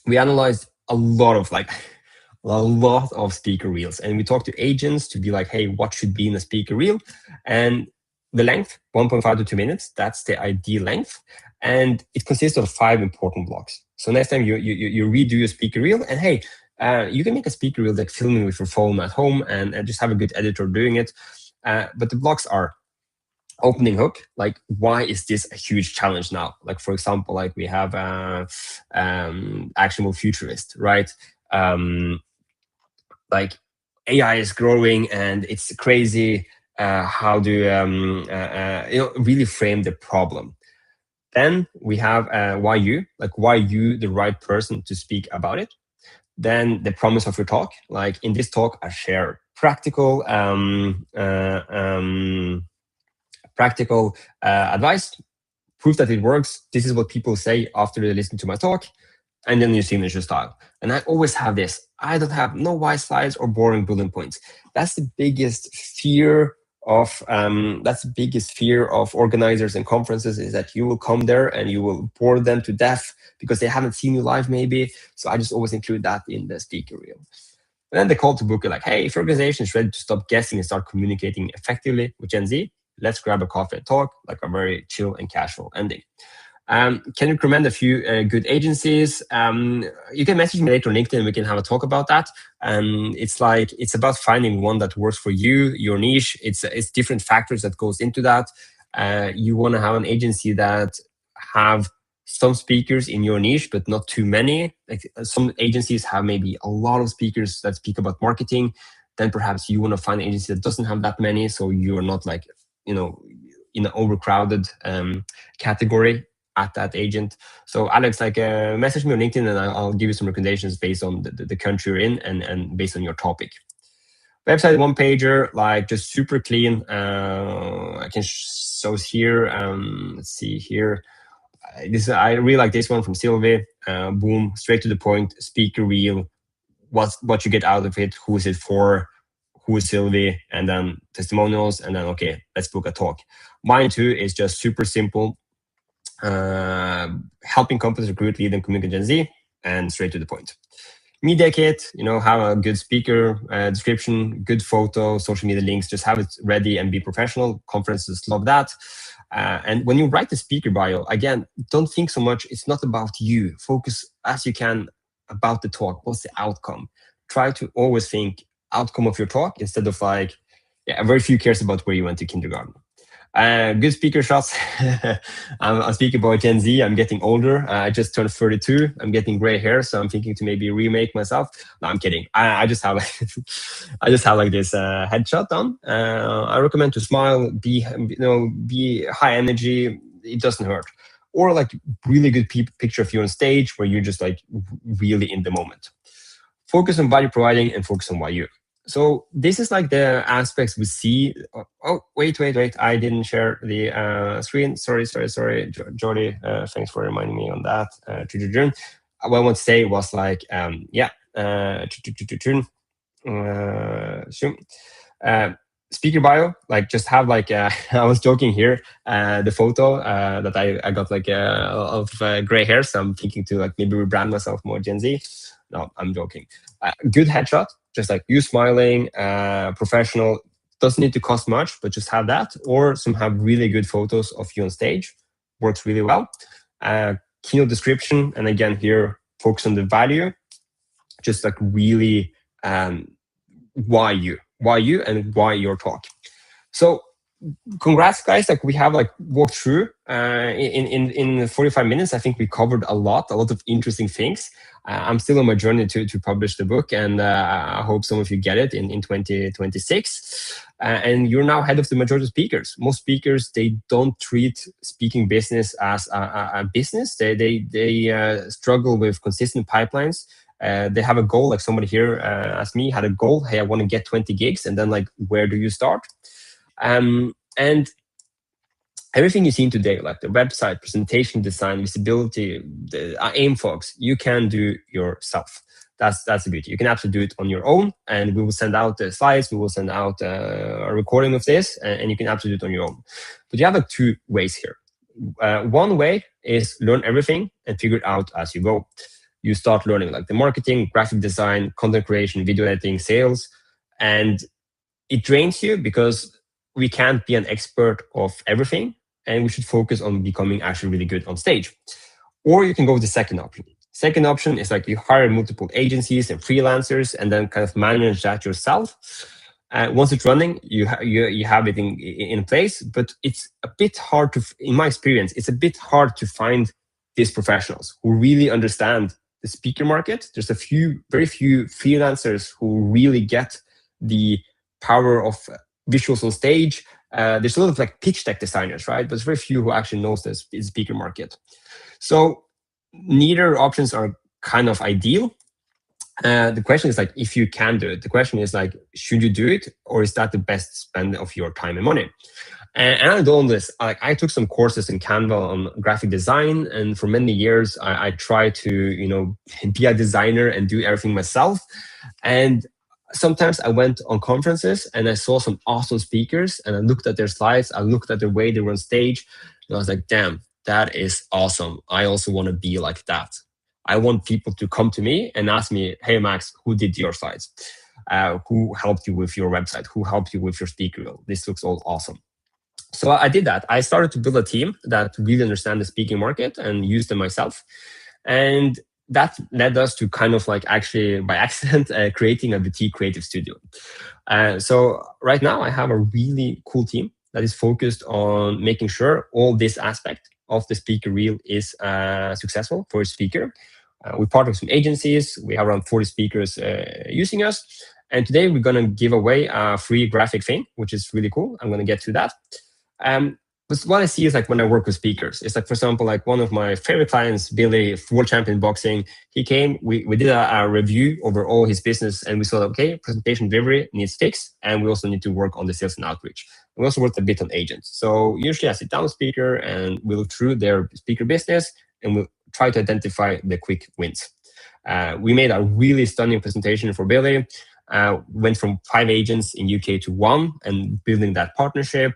We analyzed a lot of speaker reels, and we talked to agents to be like, hey, what should be in a speaker reel? And the length, 1.5 to 2 minutes, that's the ideal length. And it consists of 5 important blocks. So next time you redo your speaker reel, and hey, you can make a speaker reel like filming with your phone at home and just have a good editor doing it. But the blocks are opening hook, like why is this a huge challenge now? Like for example, like we have actionable futurist, right? Like AI is growing and it's crazy. How do really frame the problem? Then we have why you the right person to speak about it. Then the promise of your talk, like in this talk I share practical advice, proof that it works. This is what people say after they listen to my talk. And then your signature style. And I always have this. I don't have no wise slides or boring bullet points. That's the biggest fear of that's the biggest fear of organizers and conferences, is that you will come there and you will bore them to death because they haven't seen you live maybe. So I just always include that in the speaker reel. And then the call to book is like, hey, if your organization is ready to stop guessing and start communicating effectively with Gen Z, let's grab a coffee and talk, like a very chill and casual ending. Can you recommend a few good agencies? You can message me later on LinkedIn. We can have a talk about that. It's about finding one that works for you, your niche. It's different factors that goes into that. You want to have an agency that have some speakers in your niche, but not too many. Like some agencies have maybe a lot of speakers that speak about marketing. Then perhaps you want to find an agency that doesn't have that many, so you're not like in an overcrowded category at that agent. So Alex, message me on LinkedIn and I'll give you some recommendations based on the country you're in and based on your topic. Website one pager, like just super clean. I can show here. Let's see here. I really like this one from Sylvie. Boom, straight to the point. Speaker reel. What you get out of it? Who is it for? Who is Sylvie? And then testimonials. And then okay, let's book a talk. Mine too is just super simple. Helping companies recruit, lead, and communicate Gen Z, and straight to the point. Media kit, have a good speaker description, good photo, social media links, just have it ready and be professional. Conferences love that. And when you write the speaker bio, again, don't think so much. It's not about you. Focus as you can about the talk. What's the outcome? Try to always think outcome of your talk instead of very few cares about where you went to kindergarten. Good speaker shots. I'm speaking about Gen Z. I'm getting older. I just turned 32. I'm getting gray hair, so I'm thinking to maybe remake myself. No, I'm kidding. I just have I just have like this headshot done. I recommend to smile, be high energy. It doesn't hurt. Or like really good picture of you on stage where you're just like really in the moment. Focus on value providing and focus on why you. So this is like the aspects we see. Oh, wait. I didn't share the screen. Sorry. Jordi, thanks for reminding me on that. What I want to say was like, speaker bio, like just have like, I was joking here, the photo that I got like of gray hair. So I'm thinking to like maybe rebrand myself more Gen Z. No, I'm joking. Good headshot, just like you smiling, professional. Doesn't need to cost much, but just have that. Or some have really good photos of you on stage. Works really well. Keynote description, and again here, focus on the value. Just like really why you and why your talk. So congrats guys, like we have like walked through in 45 minutes. I think we covered a lot of interesting things. I'm still on my journey to publish the book, and I hope some of you get it in 2026. And you're now head of the majority of speakers. Most speakers, they don't treat speaking business as a business. They struggle with consistent pipelines. They have a goal, like somebody here asked me, had a goal, hey, I want to get 20 gigs, and then like, where do you start? And everything you've seen today, like the website, presentation design, visibility, the aim folks, you can do yourself. That's the beauty. You can absolutely do it on your own, and we will send out the slides. We will send out a recording of this, and you can absolutely do it on your own. But you have like two ways here. One way is learn everything and figure it out as you go. You start learning like the marketing, graphic design, content creation, video editing, sales, and it drains you because we can't be an expert of everything, and we should focus on becoming actually really good on stage. Or you can go with the second option. Second option is like you hire multiple agencies and freelancers and then kind of manage that yourself. Once it's running, you have it in place, but it's a bit hard to, in my experience, it's a bit hard to find these professionals who really understand the speaker market. There's very few freelancers who really get the power of visuals on stage. There's a lot of like pitch deck designers, right? But there's very few who actually knows the speaker market. So neither options are kind of ideal. The question is like, if you can do it, the question is like, should you do it, or is that the best spend of your time and money? And I done this. I took some courses in Canva on graphic design, and for many years I tried to be a designer and do everything myself. And sometimes I went on conferences and I saw some awesome speakers and I looked at their slides, I looked at the way they were on stage, and I was like, damn, that is awesome. I also want to be like that. I want people to come to me and ask me, hey, Max, who did your slides? Who helped you with your website? Who helped you with your speaker reel? This looks all awesome. So I did that. I started to build a team that really understand the speaking market and use them myself. And that led us to kind of like actually by accident creating a boutique creative studio. So right now I have a really cool team that is focused on making sure all this aspect of the speaker reel is successful for a speaker. We partner with some agencies. We have around 40 speakers using us. And today we're going to give away a free graphic thing, which is really cool. I'm going to get to that. But what I see is like when I work with speakers, it's like, for example, like one of my favorite clients, Billy, world champion in boxing, he came, we did a review over all his business and we saw that, okay, presentation delivery needs fix. And we also need to work on the sales and outreach. We also worked a bit on agents. So usually I sit down with speaker and we look through their speaker business and we'll try to identify the quick wins. We made a really stunning presentation for Billy. Went from 5 agents in UK to 1 and building that partnership.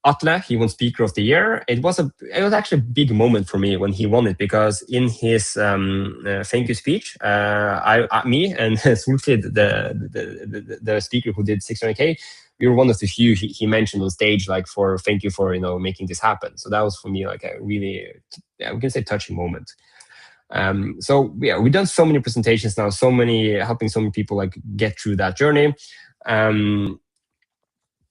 Atle, he won Speaker of the Year. It was actually a big moment for me when he won it, because in his thank you speech, me and Sulfid, the speaker who did 600K, we were one of the few he mentioned on stage, like, for thank you for making this happen. So that was for me like a really, we can say, touching moment. So yeah, we've done so many presentations now, helping so many people like get through that journey.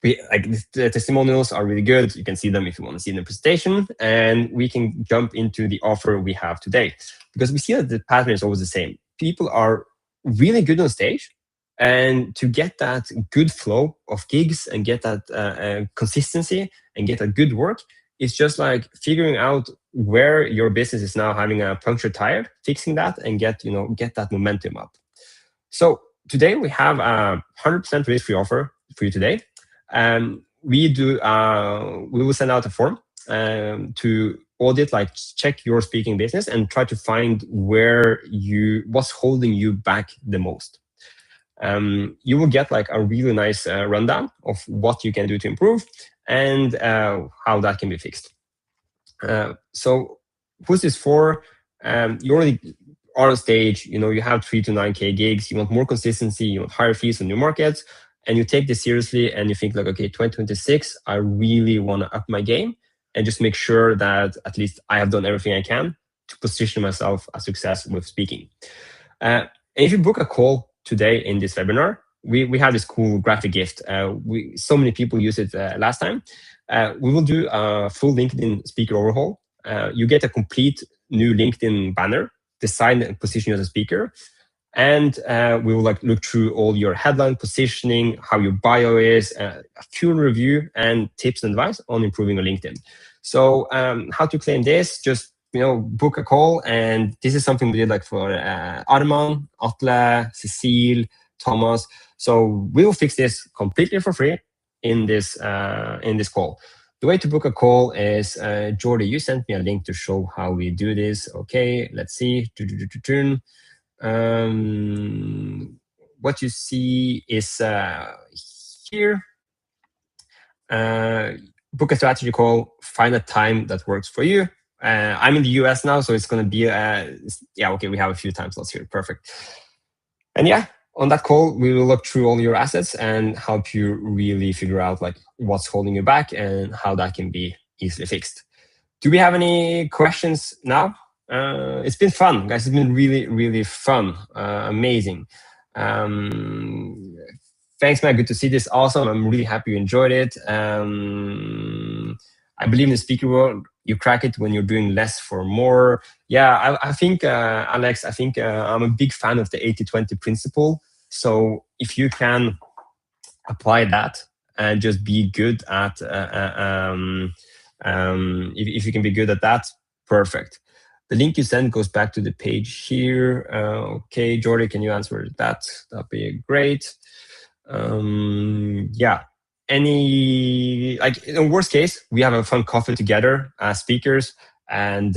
The testimonials are really good. You can see them if you want to see the presentation, and we can jump into the offer we have today, because we see that the pattern is always the same. People are really good on stage, and to get that good flow of gigs and get that consistency and get that good work, it's just like figuring out where your business is now having a punctured tire, fixing that, and get that momentum up. So today we have a 100% risk-free offer for you today. We will send out a form to audit, like check your speaking business and try to find what's holding you back the most. You will get like a really nice rundown of what you can do to improve and how that can be fixed. So who's this for? You already are on stage, you have 3 to 9K gigs, you want more consistency, you want higher fees on new markets, and you take this seriously and you think like, okay, 2026, I really want to up my game and just make sure that at least I have done everything I can to position myself a success with speaking. And if you book a call today in this webinar, we have this cool graphic gift. So many people used it last time. We will do a full LinkedIn speaker overhaul. You get a complete new LinkedIn banner, design and position you as a speaker. And we will look through all your headline positioning, how your bio is, a full review, and tips and advice on improving your LinkedIn. So how to claim this? Just book a call, and this is something we did like for Arman, Atle, Cecile, Thomas. So we will fix this completely for free in this call. The way to book a call is, Jordi, you sent me a link to show how we do this. Okay, let's see. What you see is here. Book a strategy call, find a time that works for you. I'm in the US now, so it's going to be, okay, we have a few time slots here. Perfect. And yeah, on that call, we will look through all your assets and help you really figure out like what's holding you back and how that can be easily fixed. Do we have any questions now? It's been fun, guys. It's been really, really fun. Amazing. Thanks, man. Good to see this. Awesome. I'm really happy you enjoyed it. I believe in the speaker world, you crack it when you're doing less for more. Yeah, I think, Alex, I'm a big fan of the 80-20 principle. So if you can apply that and just be good at, if you can be good at that, perfect. The link you send goes back to the page here. Okay, Jordi, can you answer that? That'd be great. Yeah. In worst case, we have a fun coffee together as speakers. And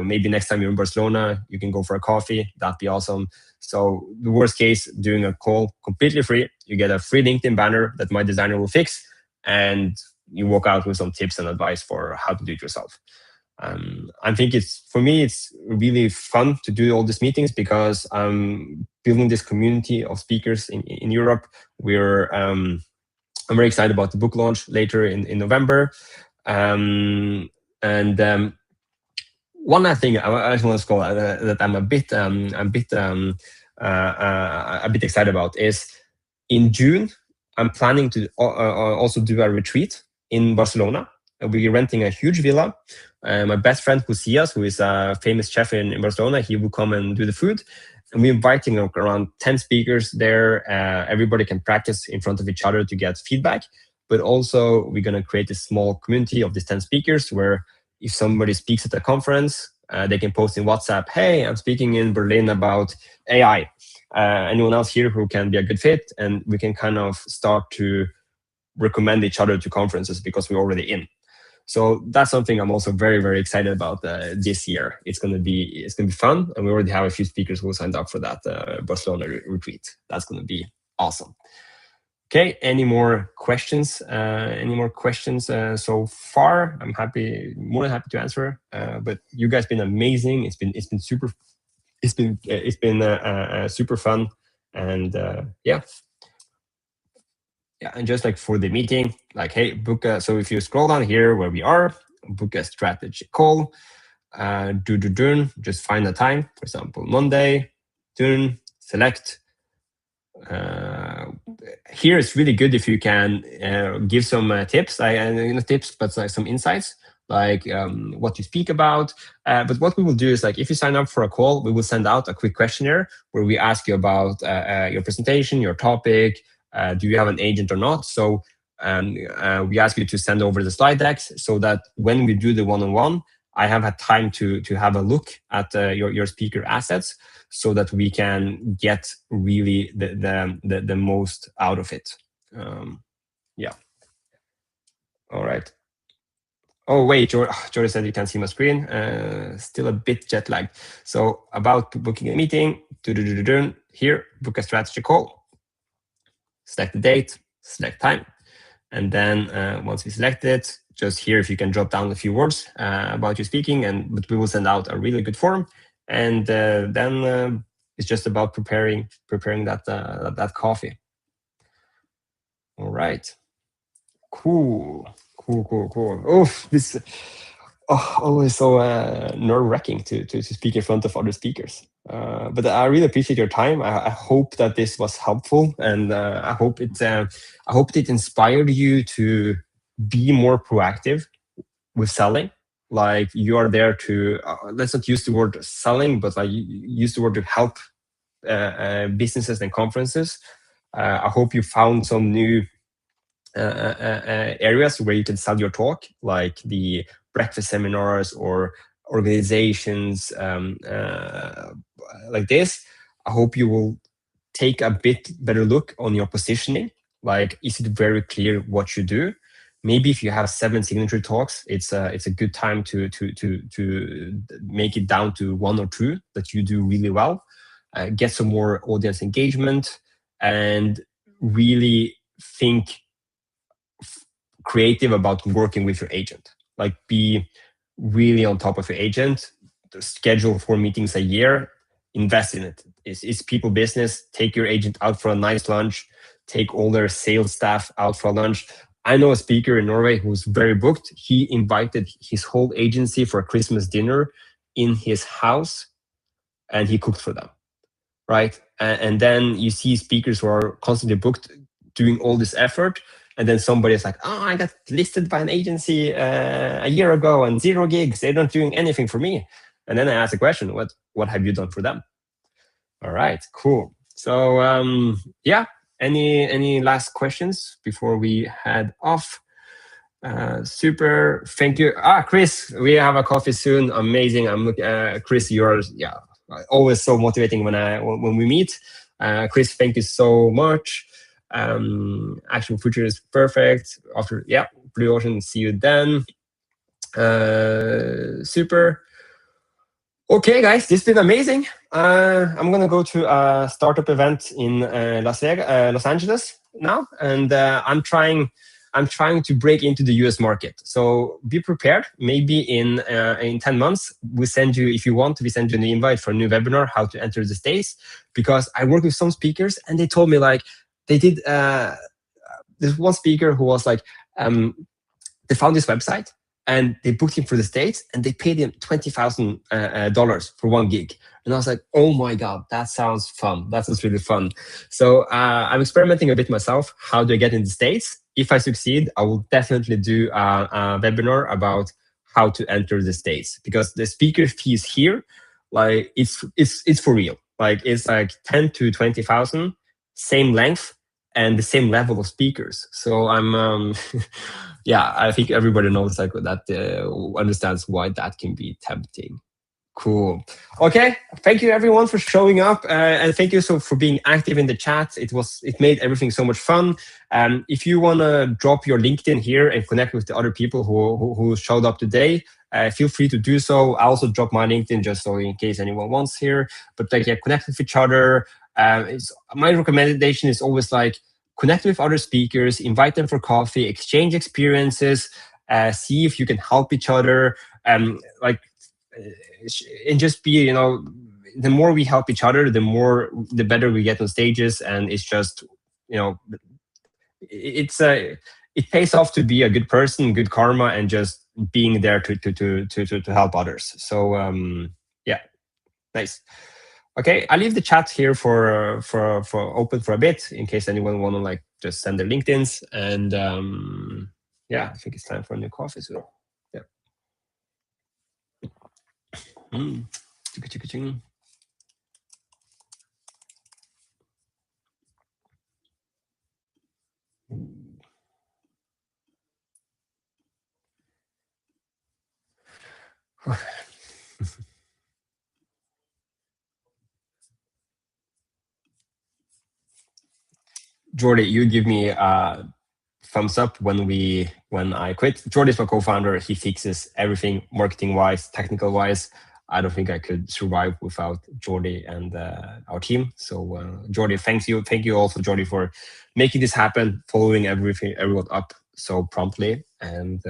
maybe next time you're in Barcelona, you can go for a coffee. That'd be awesome. So the worst case, doing a call completely free. You get a free LinkedIn banner that my designer will fix, and you walk out with some tips and advice for how to do it yourself. I think for me, it's really fun to do all these meetings because I'm building this community of speakers in Europe. I'm very excited about the book launch later in November. And one last thing I just want to call that I'm a bit excited about is in June. I'm planning to also do a retreat in Barcelona. We're renting a huge villa. My best friend Lucias, who is a famous chef in Barcelona, he will come and do the food. And we're inviting around 10 speakers there. Everybody can practice in front of each other to get feedback. But also, we're going to create a small community of these 10 speakers where if somebody speaks at a conference, they can post in WhatsApp, hey, I'm speaking in Berlin about AI. Anyone else here who can be a good fit? And we can kind of start to recommend each other to conferences because we're already in. So that's something I'm also very, very excited about this year. It's gonna be fun, and we already have a few speakers who signed up for that Barcelona retreat. That's gonna be awesome. Okay, any more questions? So far? I'm more than happy to answer. But you guys been amazing. It's been super. It's been super fun, and yeah. Yeah, and just like for the meeting, like, hey, book so if you scroll down here where we are, book a strategy call, just find a time, for example, Monday, select. Here it's really good if you can give some tips, tips, but like some insights, like what you speak about. But what we will do is like, if you sign up for a call, we will send out a quick questionnaire where we ask you about your presentation, your topic, do you have an agent or not? So we ask you to send over the slide decks so that when we do the one-on-one, I have had time to have a look at your speaker assets so that we can get really the most out of it. Yeah. All right. Oh, wait, Jordan said you can't see my screen. Still a bit jet lagged. So about booking a meeting, here, book a strategy call. Select the date, select time. And then once we select it, just here, if you can drop down a few words about your speaking, but we will send out a really good form. And then it's just about preparing that coffee. All right. Cool. Oh, this always so nerve-wracking to speak in front of other speakers. But I really appreciate your time. I hope that this was helpful, and I hope it inspired you to be more proactive with selling. Like you are there to let's not use the word selling, but like use the word to help businesses and conferences. I hope you found some new areas where you can sell your talk, like the breakfast seminars or organizations like this. I hope you will take a bit better look on your positioning. Like, is it very clear what you do? Maybe if you have 7 signature talks, it's a good time to make it down to 1 or 2 that you do really well. Get some more audience engagement and really think creative about working with your agent. Like, be really on top of your agent. Schedule 4 meetings a year. Invest in it. It's people business. Take your agent out for a nice lunch. Take all their sales staff out for a lunch. I know a speaker in Norway who's very booked. He invited his whole agency for a Christmas dinner in his house, and he cooked for them, right? And then you see speakers who are constantly booked doing all this effort, and then somebody's like, oh, I got listed by an agency a year ago and 0 gigs. They're not doing anything for me. And then I ask the question, what have you done for them? All right, cool. So yeah, any last questions before we head off? Super, thank you. Chris, we have a coffee soon. Amazing. I'm looking. Chris, you're always so motivating when we meet. Chris, thank you so much. Actual future is perfect. Blue Ocean. See you then. Super. Okay, guys, this has been amazing. I'm gonna go to a startup event in Los Angeles now, and I'm trying to break into the US market. So be prepared. Maybe in 10 months, we send you, if you want, we send you an invite for a new webinar, how to enter the States. Because I work with some speakers, and they told me like they did. There's one speaker who was like, they found this website and they booked him for the States and they paid him $20,000 for 1 gig. And I was like, oh my God, that sounds fun. That sounds really fun. So I'm experimenting a bit myself. How do I get in the States? If I succeed, I will definitely do a webinar about how to enter the States, because the speaker fees here, like it's for real. Like it's like 10 to 20,000, same length and the same level of speakers. So I'm yeah, I think everybody knows like that, understands why that can be tempting. Cool. Okay. Thank you everyone for showing up, and thank you so for being active in the chat. It made everything so much fun. If you want to drop your LinkedIn here and connect with the other people who showed up today, feel free to do so. I also drop my LinkedIn just so in case anyone wants here. But like, yeah, connect with each other. My recommendation is always like connect with other speakers, invite them for coffee, exchange experiences, see if you can help each other. Like and just be, the more we help each other, the better we get on stages. And it's just, it pays off to be a good person, good karma, and just being there to help others. So yeah, nice. Okay, I'll leave the chat here for open for a bit in case anyone want to like just send their LinkedIn's. And yeah, I think it's time for a new coffee soon. Yeah. Mm. Jordy, you give me a thumbs up when I quit. Jordy's my co-founder. He fixes everything marketing wise, technical wise. I don't think I could survive without Jordy and our team. So Jordy, thank you also, Jordy, for making this happen, following everyone up so promptly. And